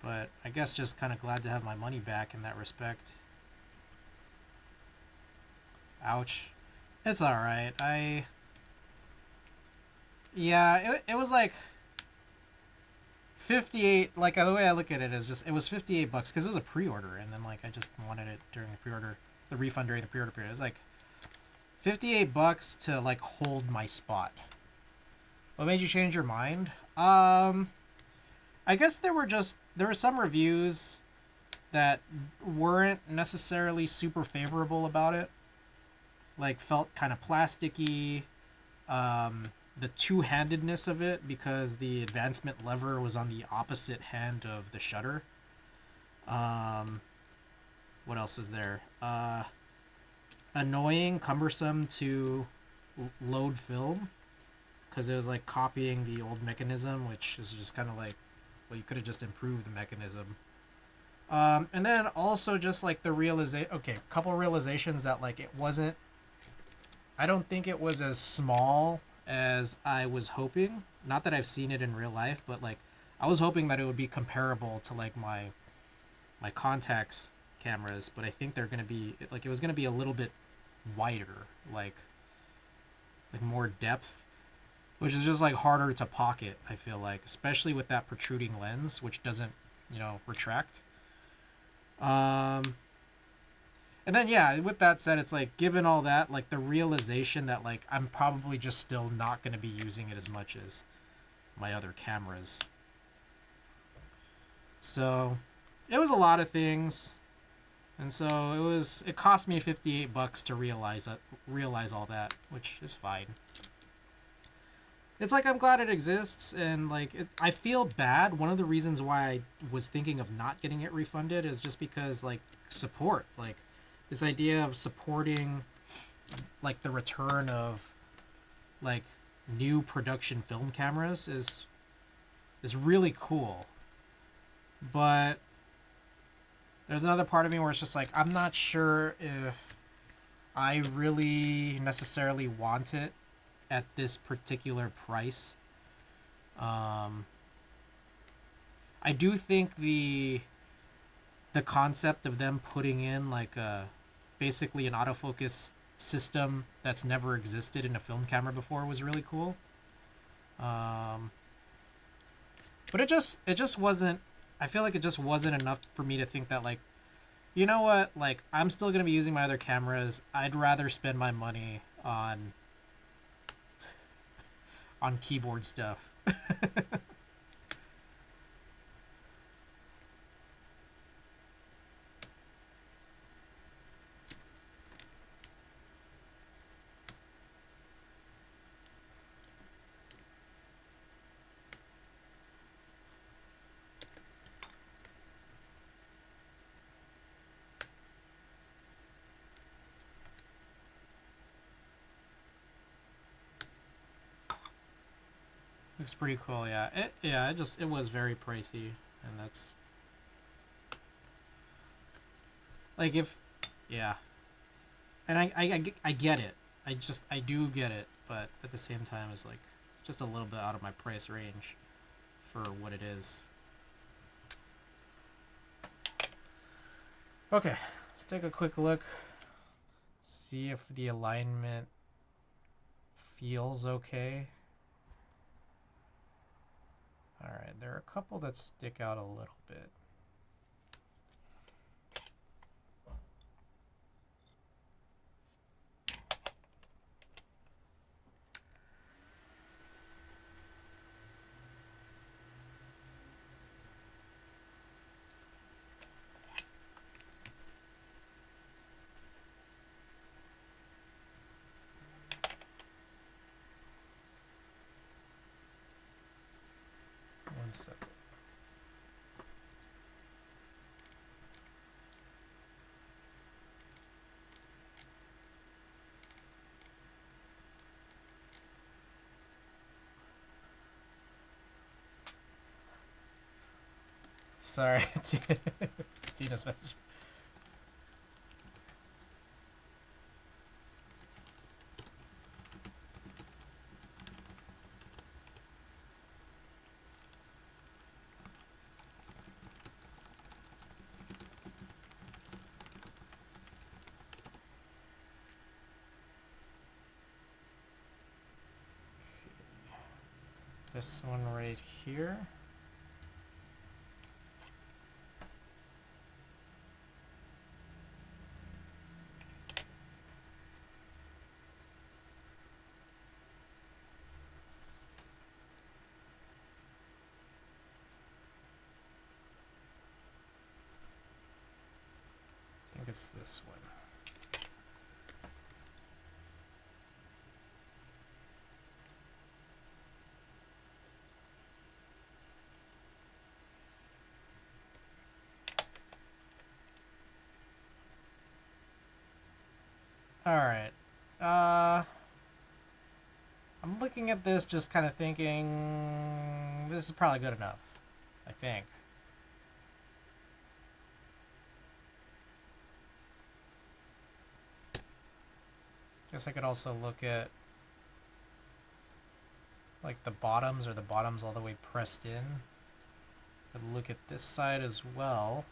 But I guess just kind of glad to have my money back in that respect. Ouch. It's alright. Yeah, it was like 58, like the way I look at it is just, it was 58 bucks because it was a pre-order, and then like I just wanted it during the pre-order, the refund during the pre-order period. It was like 58 bucks to like hold my spot. What made you change your mind? I guess there were some reviews that weren't necessarily super favorable about it. Like felt kind of plasticky. The two-handedness of it because the advancement lever was on the opposite hand of the shutter. What else is there? Annoying, cumbersome to load film because it was like copying the old mechanism, which is just kind of like, well, you could have just improved the mechanism. And then also just like the couple realizations that like it wasn't, I don't think it was as small as I was hoping. Not that I've seen it in real life, but like I was hoping that it would be comparable to like my Contax cameras, but I think they're gonna be like, it was gonna be a little bit wider, like more depth. which is just like harder to pocket, I feel like, especially with that protruding lens, which doesn't, retract. Um, and then yeah, with that said, it's like given all that, like the realization that like I'm probably just still not going to be using it as much as my other cameras. So it was a lot of things, and so it cost me $58 to realize all that, which is fine. It's like I'm glad it exists, and like I feel bad. One of the reasons why I was thinking of not getting it refunded is just because like support, like this idea of supporting like the return of like new production film cameras is really cool. But there's another part of me where it's just like I'm not sure if I really necessarily want it at this particular price. I do think the concept of them putting in like basically an autofocus system that's never existed in a film camera before was really cool. But it just wasn't. I feel like it just wasn't enough for me to think that like, you know what, like I'm still gonna be using my other cameras. I'd rather spend my money on keyboard stuff. Looks pretty cool, yeah. It was very pricey, and that's like if, yeah. And I get it. I do get it, but at the same time, it's like it's just a little bit out of my price range for what it is. Okay, let's take a quick look. See if the alignment feels okay. Alright, there are a couple that stick out a little bit. One second. Sorry, Tina's message. This one right here. I think it's this one. Alright. I'm looking at this just kind of thinking this is probably good enough, I think. Guess I could also look at like the bottoms, or the bottoms all the way pressed in. Could look at this side as well.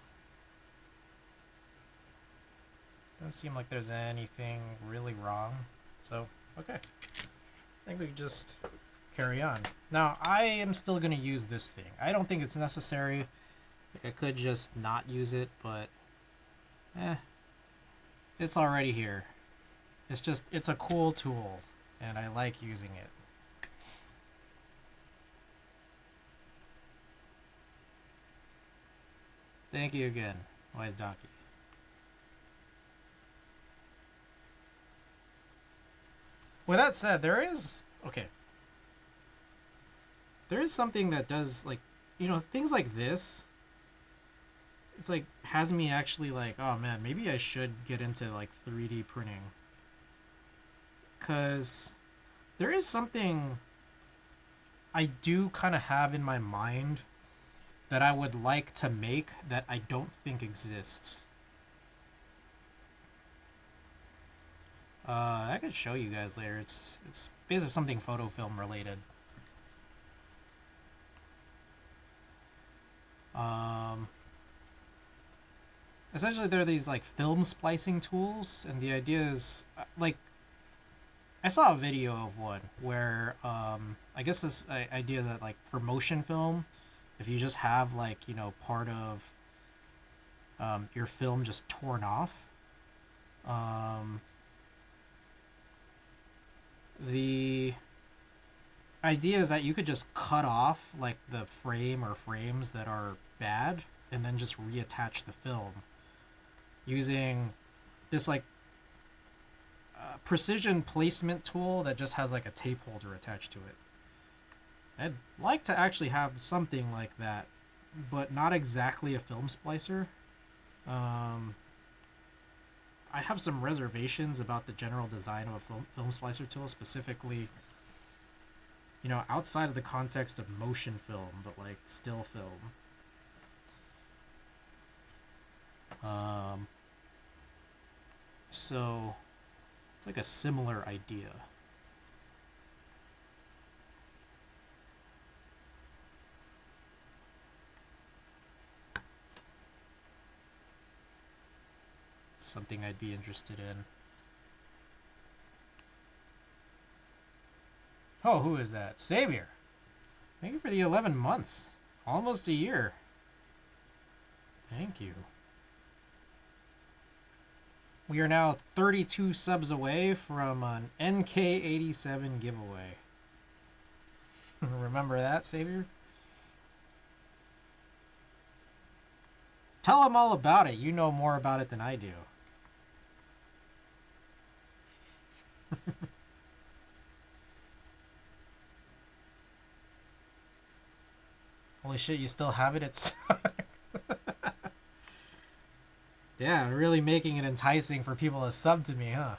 Doesn't seem like there's anything really wrong. So, okay. I think we just carry on. Now, I am still going to use this thing. I don't think it's necessary. I could just not use it, but it's already here. It's a cool tool, and I like using it. Thank you again, Wise Donkey. With that said, there is something that does, like, things like this. It's like has me actually like, oh man, maybe I should get into like 3D printing. Cause there is something I do kind of have in my mind that I would like to make that I don't think exists. I could show you guys later. It's basically something photo film related. Essentially, there are these like film splicing tools, and the idea is like I saw a video of one where I guess this idea that like for motion film, if you just have like part of your film just torn off, the idea is that you could just cut off like the frame or frames that are bad and then just reattach the film using this like precision placement tool that just has like a tape holder attached to it. I'd like to actually have something like that, but not exactly a film splicer. I have some reservations about the general design of a film splicer tool, specifically outside of the context of motion film, but like still film. So it's like a similar idea. Something I'd be interested in. Oh, who is that? Savior. Thank you for the 11 months. Almost a year. Thank you. We are now 32 subs away from an NK87 giveaway. Remember that, Savior? Tell them all about it. You know more about it than I do. Holy shit, you still have it? It's yeah, really making it enticing for people to sub to me, huh?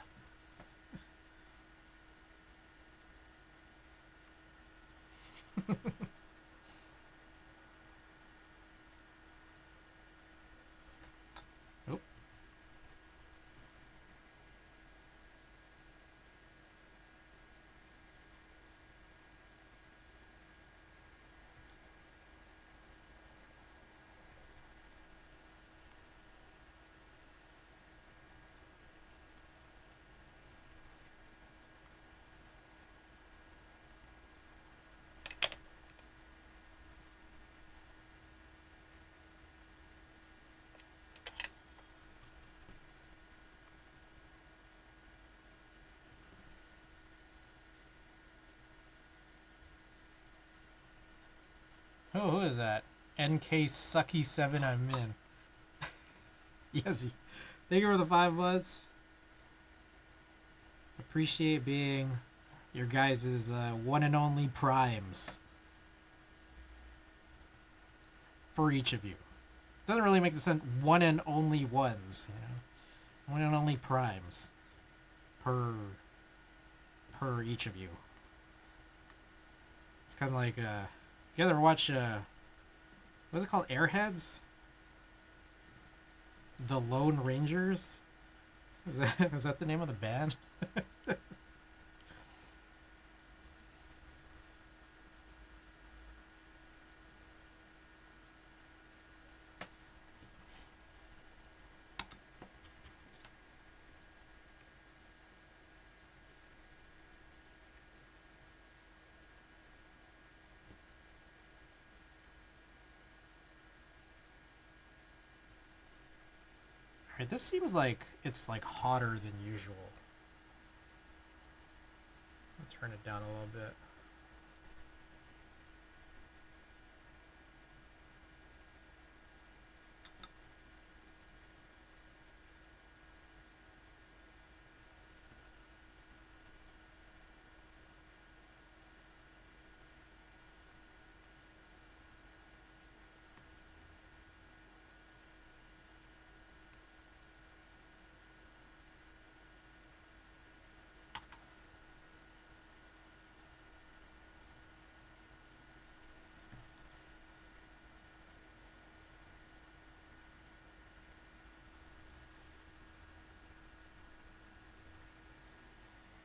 Oh, who is that? NK Sucky 7, I'm in. Yes, thank you for the 5 months. Appreciate being your guys' one and only primes. For each of you. Doesn't really make sense. One and only ones, One and only primes. Per each of you. It's kind of like, you guys ever watch, what's it called? Airheads? The Lone Rangers? Is that the name of the band? Alright, this seems like it's like hotter than usual. I'll turn it down a little bit.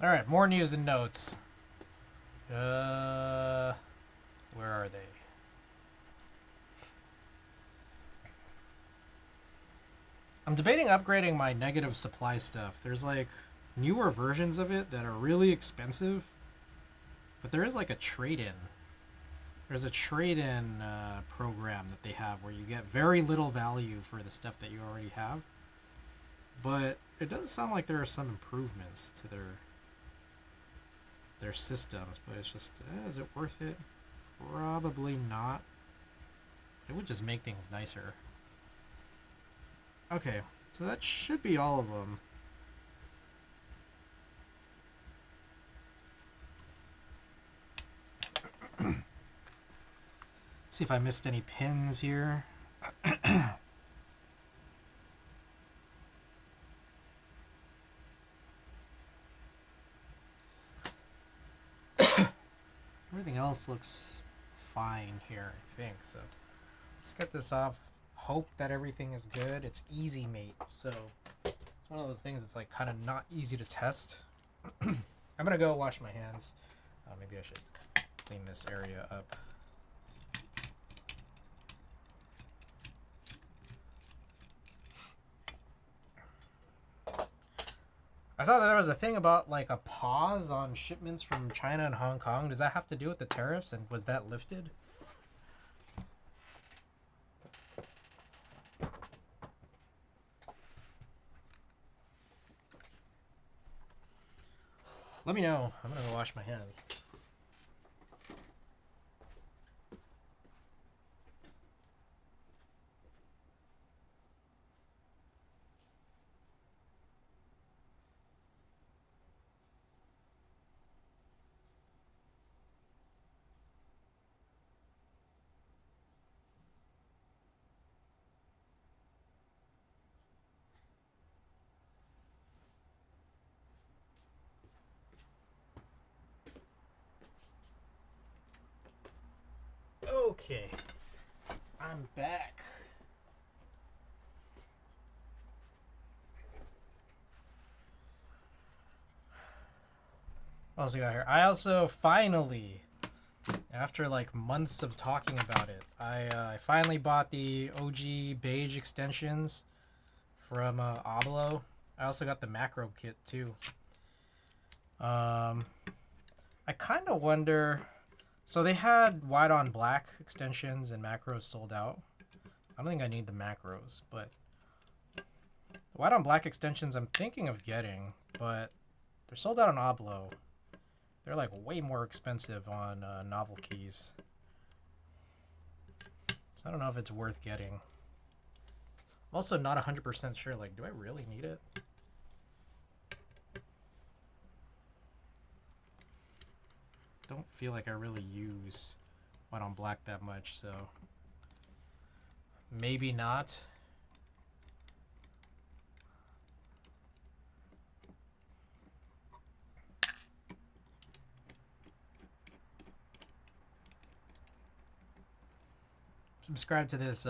Alright, more news and notes. Where are they? I'm debating upgrading my negative supply stuff. There's like newer versions of it that are really expensive, but there is like a trade-in. There's a trade-in program that they have where you get very little value for the stuff that you already have. But it does sound like there are some improvements to their systems, but it's just, is it worth it? Probably not. It would just make things nicer. Okay, so that should be all of them. See if I missed any pins here. Everything else looks fine here, I think. So let's get this off. Hope that everything is good. It's easy mate, so it's one of those things that's like kind of not easy to test. I'm gonna go wash my hands. Maybe I should clean this area up. I saw that there was a thing about like a pause on shipments from China and Hong Kong. Does that have to do with the tariffs, and was that lifted? Let me know. I'm gonna go wash my hands. Okay, I'm back. What else we got here? I also finally, after like months of talking about it, I finally bought the OG beige extensions from Oblo. I also got the macro kit too. I kind of wonder. So they had white on black extensions and macros sold out. I don't think I need the macros, but the white on black extensions I'm thinking of getting, but they're sold out on Oblo. They're like way more expensive on novel keys. So I don't know if it's worth getting. I'm also not 100% sure, like, do I really need it? Don't feel like I really use white on black that much, so maybe not. Subscribe to this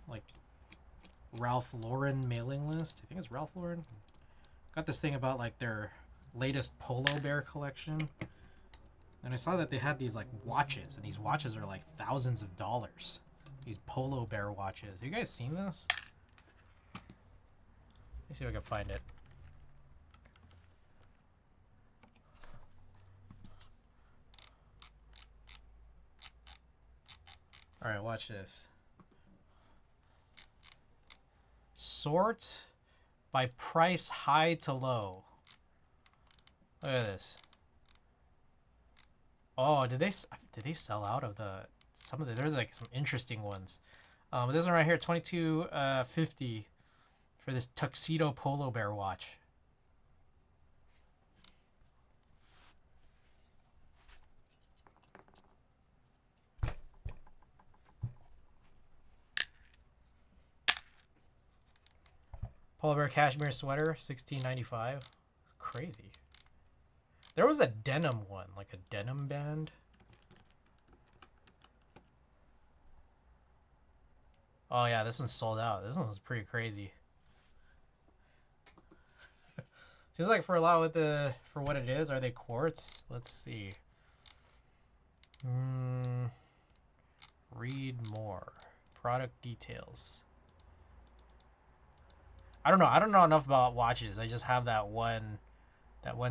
like Ralph Lauren mailing list. I think it's Ralph Lauren. Got this thing about like their latest Polo Bear collection, and I saw that they had these like watches, and these watches are like thousands of dollars. These Polo Bear watches. Have you guys seen this? Let me see if I can find it. All right, watch this. sort by price high to low. Look at this. Oh, did they sell out of some of the, there's like some interesting ones. This one right here, 22.50 for this tuxedo polo bear watch. Polar bear cashmere sweater, $16.95. Crazy. There was a denim one, like a denim band. Oh yeah, this one's sold out. This one was pretty crazy. Seems like for a lot for what it is, are they quartz? Let's see. Read more. Product details. I don't know. I don't know enough about watches. I just have that one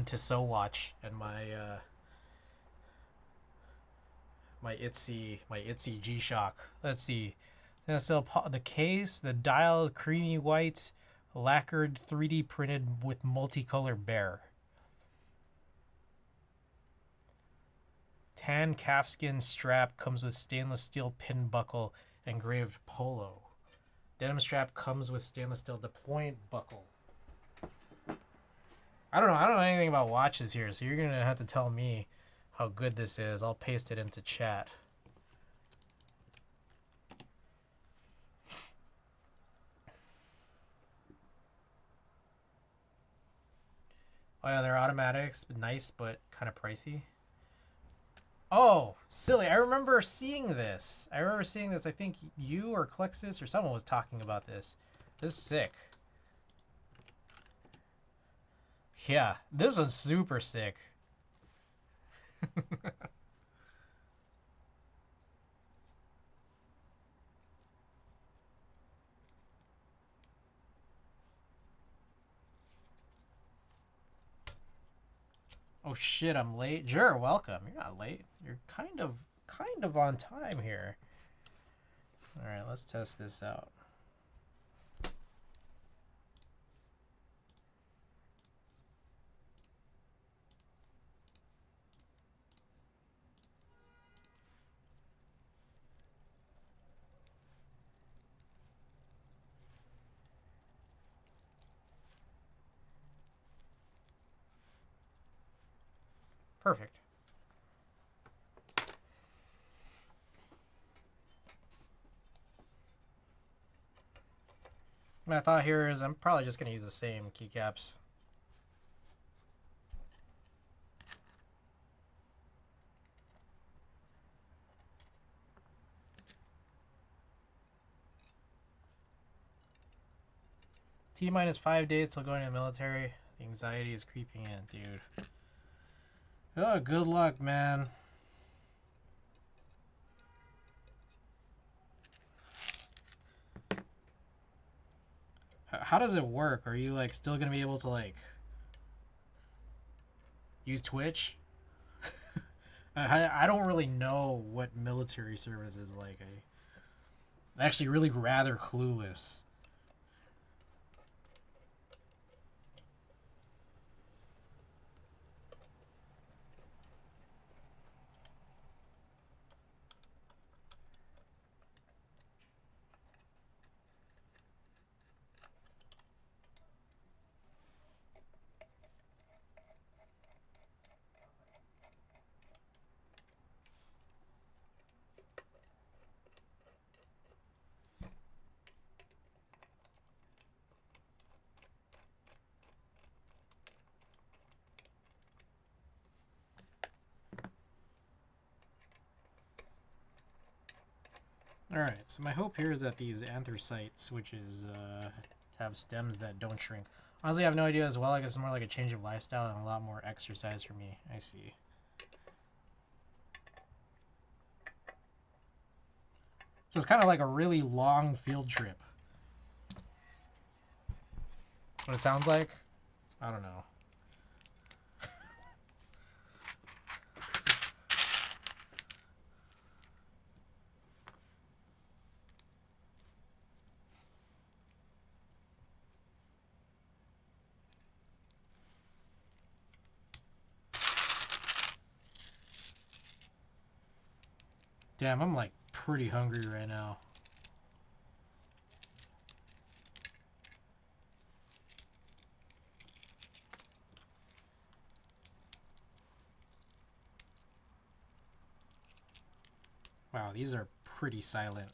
Tissot watch and my my Itsy G-Shock. Let's see. Still the case, the dial, creamy white, lacquered 3D printed with multicolor bear. Tan calfskin strap comes with stainless steel pin buckle, engraved polo. Denim strap comes with stainless steel deployment buckle. I don't know anything about watches here, so you're gonna have to tell me how good this is. I'll paste it into chat. Oh yeah, they're automatics, nice but kind of pricey. Oh, silly! I remember seeing this. I think you or Klexus or someone was talking about this. This is sick. Yeah, this one's super sick. Oh shit, I'm late. Sure, welcome. You're not late. You're kind of on time here. All right, let's test this out. Perfect. My thought here is I'm probably just going to use the same keycaps. T-minus 5 days till going to the military. The anxiety is creeping in, dude. Oh, good luck, man. How does it work? Are you like still gonna be able to like use Twitch? I don't really know what military service is like. I'm actually really rather clueless. Alright, so my hope here is that these anthracite switches have stems that don't shrink. Honestly, I have no idea as well. I guess it's more like a change of lifestyle and a lot more exercise for me. I see. So it's kind of like a really long field trip. What it sounds like? I don't know. Damn, I'm like pretty hungry right now. Wow, these are pretty silent.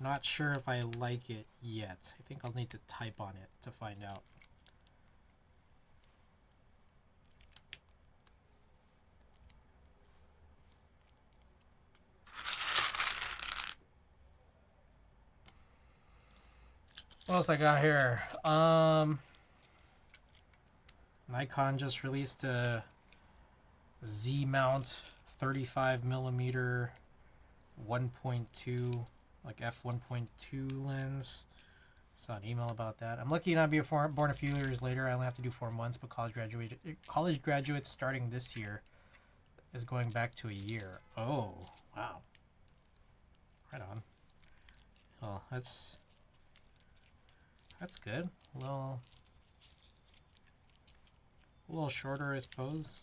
Not sure if I like it yet. I think I'll need to type on it to find out. What else I got here? Nikon just released a Z mount 35mm 1.2 like f1.2 lens. Saw an email about that. I'm lucky not to be born a few years later. I only have to do 4 months, but college graduates starting this year is going back to a year. Oh, wow. Right on. Well, that's good. A little shorter, I suppose.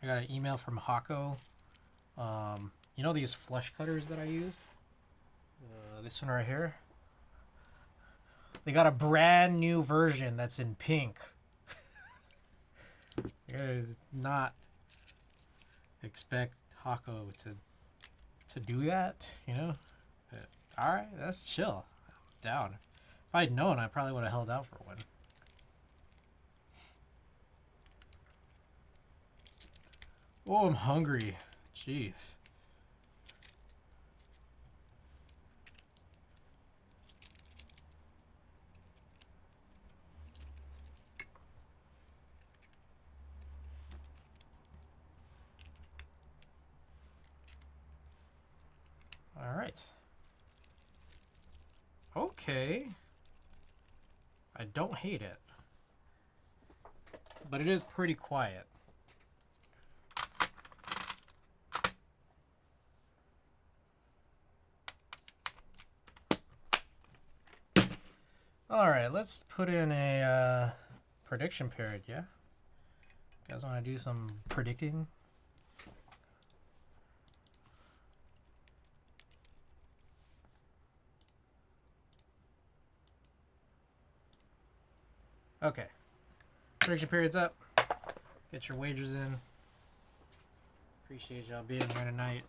I got an email from Hako. You know these flush cutters that I use? This one right here. They got a brand new version that's in pink. You gotta not expect Hako to do that, you know? But, all right, that's chill. I'm down. If I'd known, I probably would have held out for one. Oh, I'm hungry. Jeez. All right. Okay. I don't hate it. But it is pretty quiet. All right, let's put in a prediction period, yeah? You guys want to do some predicting? Okay. Prediction period's up. Get your wagers in. Appreciate y'all being here tonight.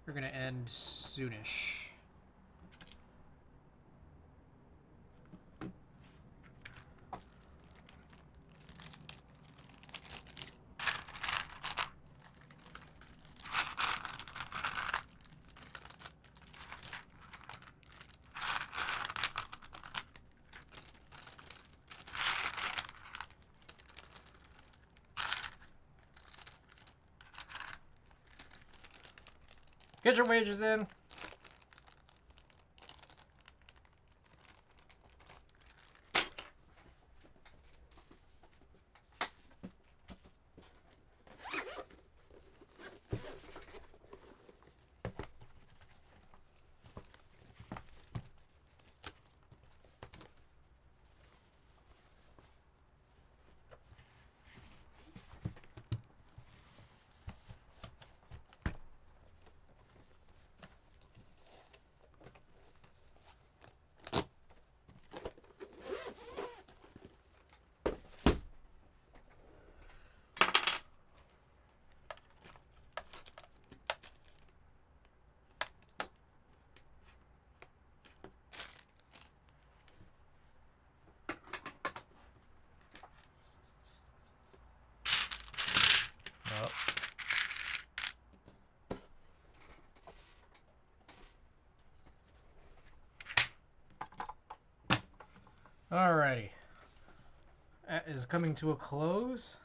We're going to end soonish. Get your wagers in. Alrighty. That is coming to a close.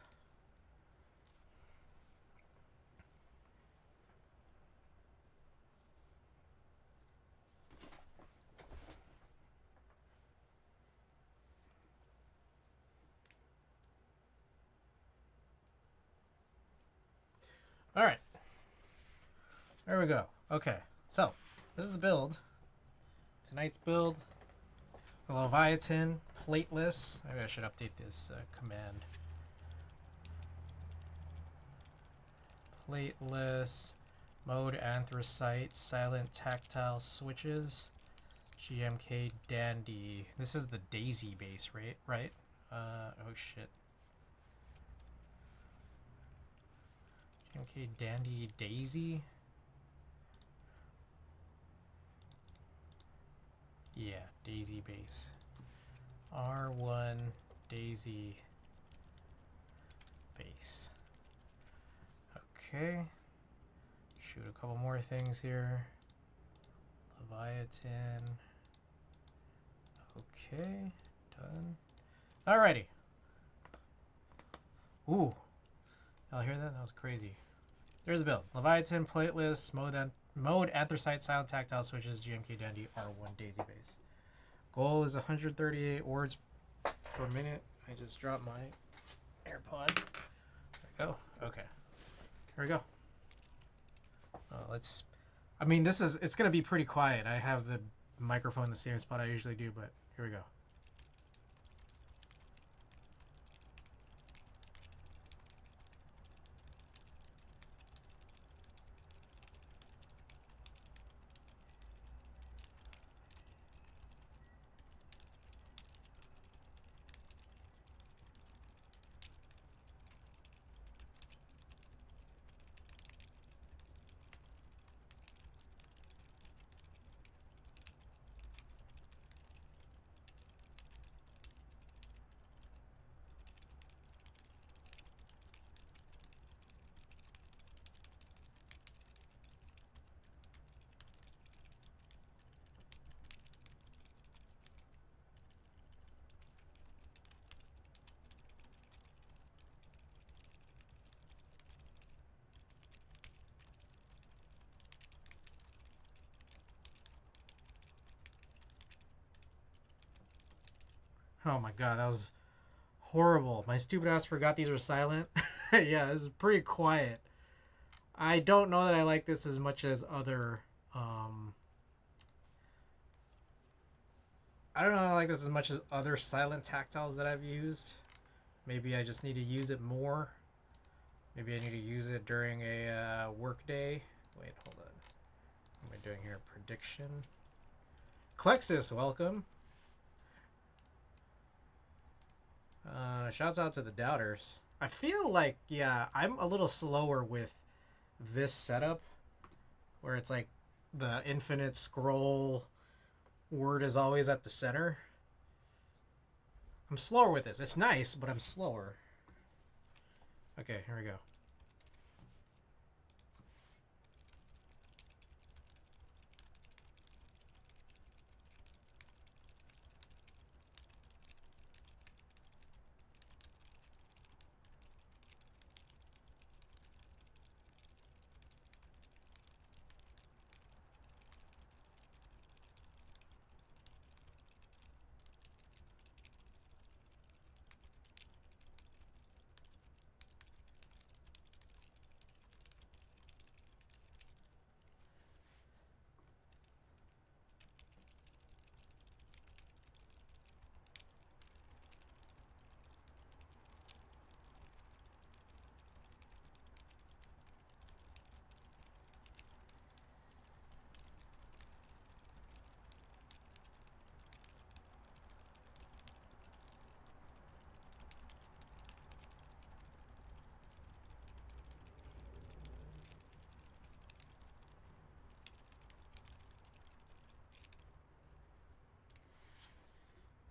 All right. There we go. Okay. So, this is the build. Tonight's build. The Leviatan, plateless. Maybe I should update this command. Plateless, mode anthracite, silent tactile switches, GMK Dandy. This is the Daisy base, right? Oh shit. GMK Dandy Daisy? Yeah, Daisy base. R1 Daisy base. Okay. Shoot a couple more things here. Leviatan. Okay. Done. Alrighty. Ooh. Y'all hear that? That was crazy. There's the build. Leviatan, plateless, mode anthracite, silent tactile switches, GMK Dandy, R1 Daisy base. Goal is 138 words per minute. I just dropped my AirPod. There we go. Okay. Here we go. Let's. I mean, it's gonna be pretty quiet. I have the microphone in the same spot I usually do, but here we go. Oh my god, that was horrible. My stupid ass forgot these were silent. Yeah, this is pretty quiet. I don't know that I like this as much as other. I don't know I like this as much as other silent tactiles that I've used. Maybe I just need to use it more. Maybe I need to use it during a work day. Wait, hold on. What am I doing here? Prediction. Klexus, welcome. Shouts out to the doubters. I feel like, yeah, I'm a little slower with this setup, where it's like the infinite scroll word is always at the center. I'm slower with this. It's nice, but I'm slower. Okay, here we go.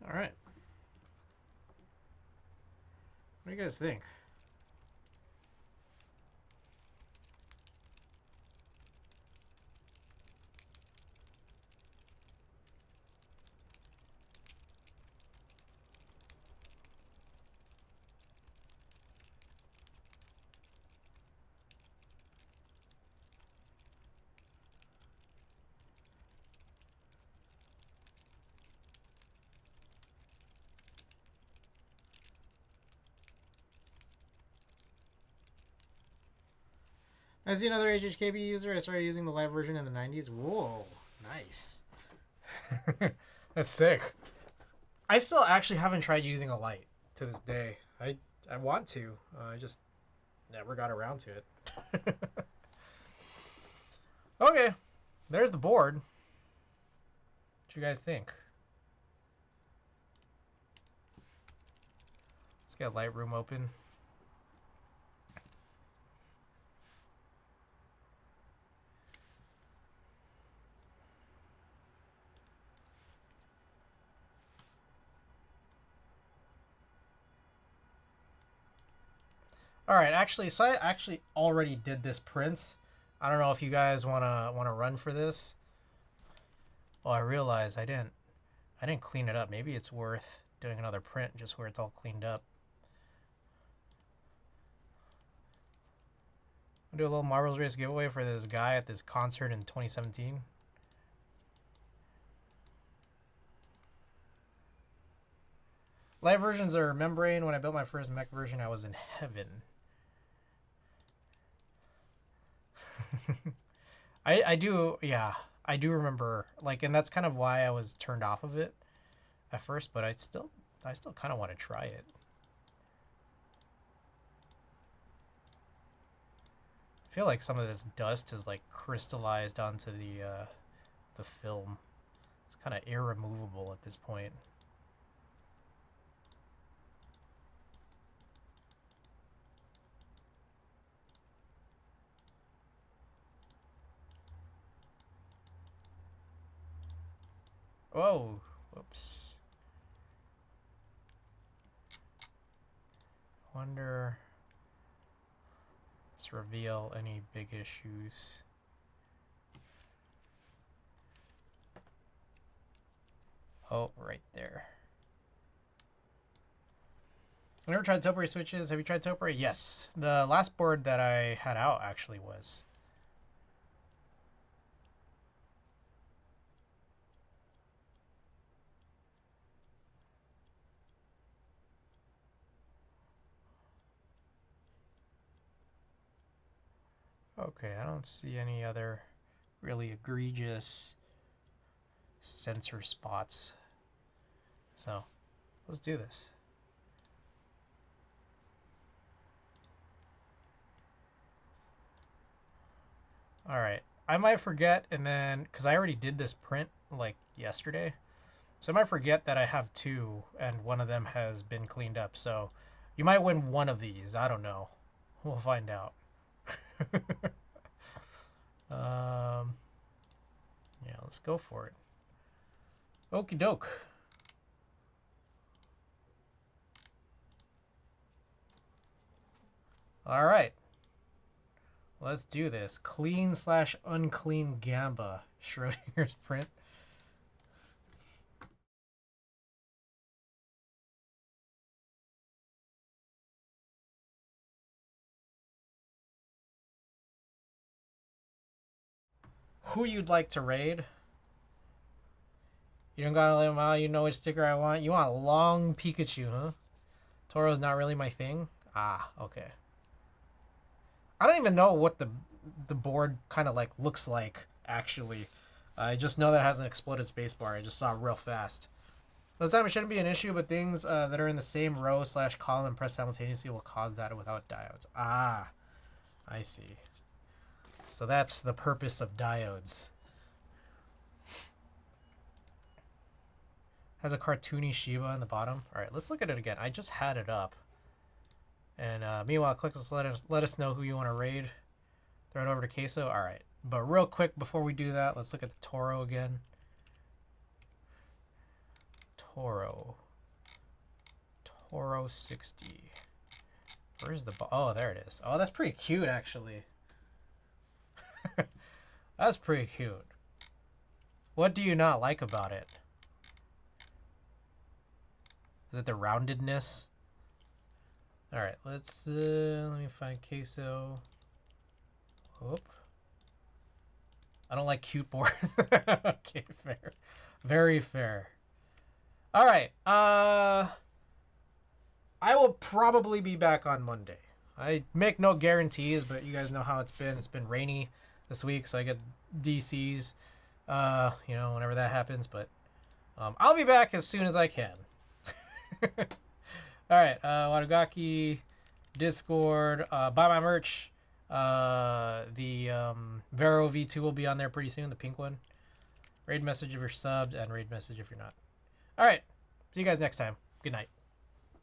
All right. What do you guys think? As another HHKB user, I started using the live version in the 90s. Whoa, nice. That's sick. I still actually haven't tried using a light to this day. I want to. I just never got around to it. Okay, there's the board. What you guys think? Let's get Lightroom open. All right, actually, so I actually already did this print. I don't know if you guys wanna run for this. Well, I realized I didn't clean it up. Maybe it's worth doing another print just where it's all cleaned up. I'll do a little Marbles Race giveaway for this guy at this concert in 2017. Live versions are membrane. When I built my first mech version, I was in heaven. I do, yeah, I do remember, like, and that's kind of why I was turned off of it at first, but I still kind of want to try it. I feel like some of this dust is like crystallized onto the film. It's kind of irremovable at this point. Whoa, whoops. Wonder, let's reveal any big issues. Oh, right there. I never tried topiary switches. Have you tried topiary? Yes. The last board that I had out actually was. Okay, I don't see any other really egregious sensor spots. So, let's do this. All right, I might forget, and then, because I already did this print like yesterday, so I might forget that I have two, and one of them has been cleaned up. So, you might win one of these. I don't know. We'll find out. Yeah, let's go for it. Okie doke. All right. Let's do this. Clean/unclean Gamba. Schrodinger's print. Who you'd like to raid? You don't gotta let him out. You know which sticker I want. You want long Pikachu, huh? Toro's not really my thing. Ah, okay. I don't even know what the board kind of like looks like actually. I just know that it has an exploded spacebar. I just saw it real fast. This time it shouldn't be an issue, but things that are in the same row/column and pressed simultaneously will cause that without diodes. Ah, I see. So that's the purpose of diodes. Has a cartoony Shiba in the bottom. All right, let's look at it again. I just had it up. And meanwhile, click this. Let us know who you want to raid. Throw it over to Queso. All right. But real quick, before we do that, let's look at the Toro again. Toro 60. Where's the... Oh, there it is. Oh, that's pretty cute, actually. That's pretty cute. What do you not like about it? Is it the roundedness? All right, let's let me find Queso. Whoop. I don't like cute boards. Okay, fair. Very fair. All right. I will probably be back on Monday. I make no guarantees, but you guys know how it's been. It's been rainy this week, so I get DCs, whenever that happens. But I'll be back as soon as I can. All right, Wadagaki, Discord, buy my merch. The Vero V2 will be on there pretty soon, the pink one. Raid message if you're subbed, and raid message if you're not. All right, see you guys next time. Good night.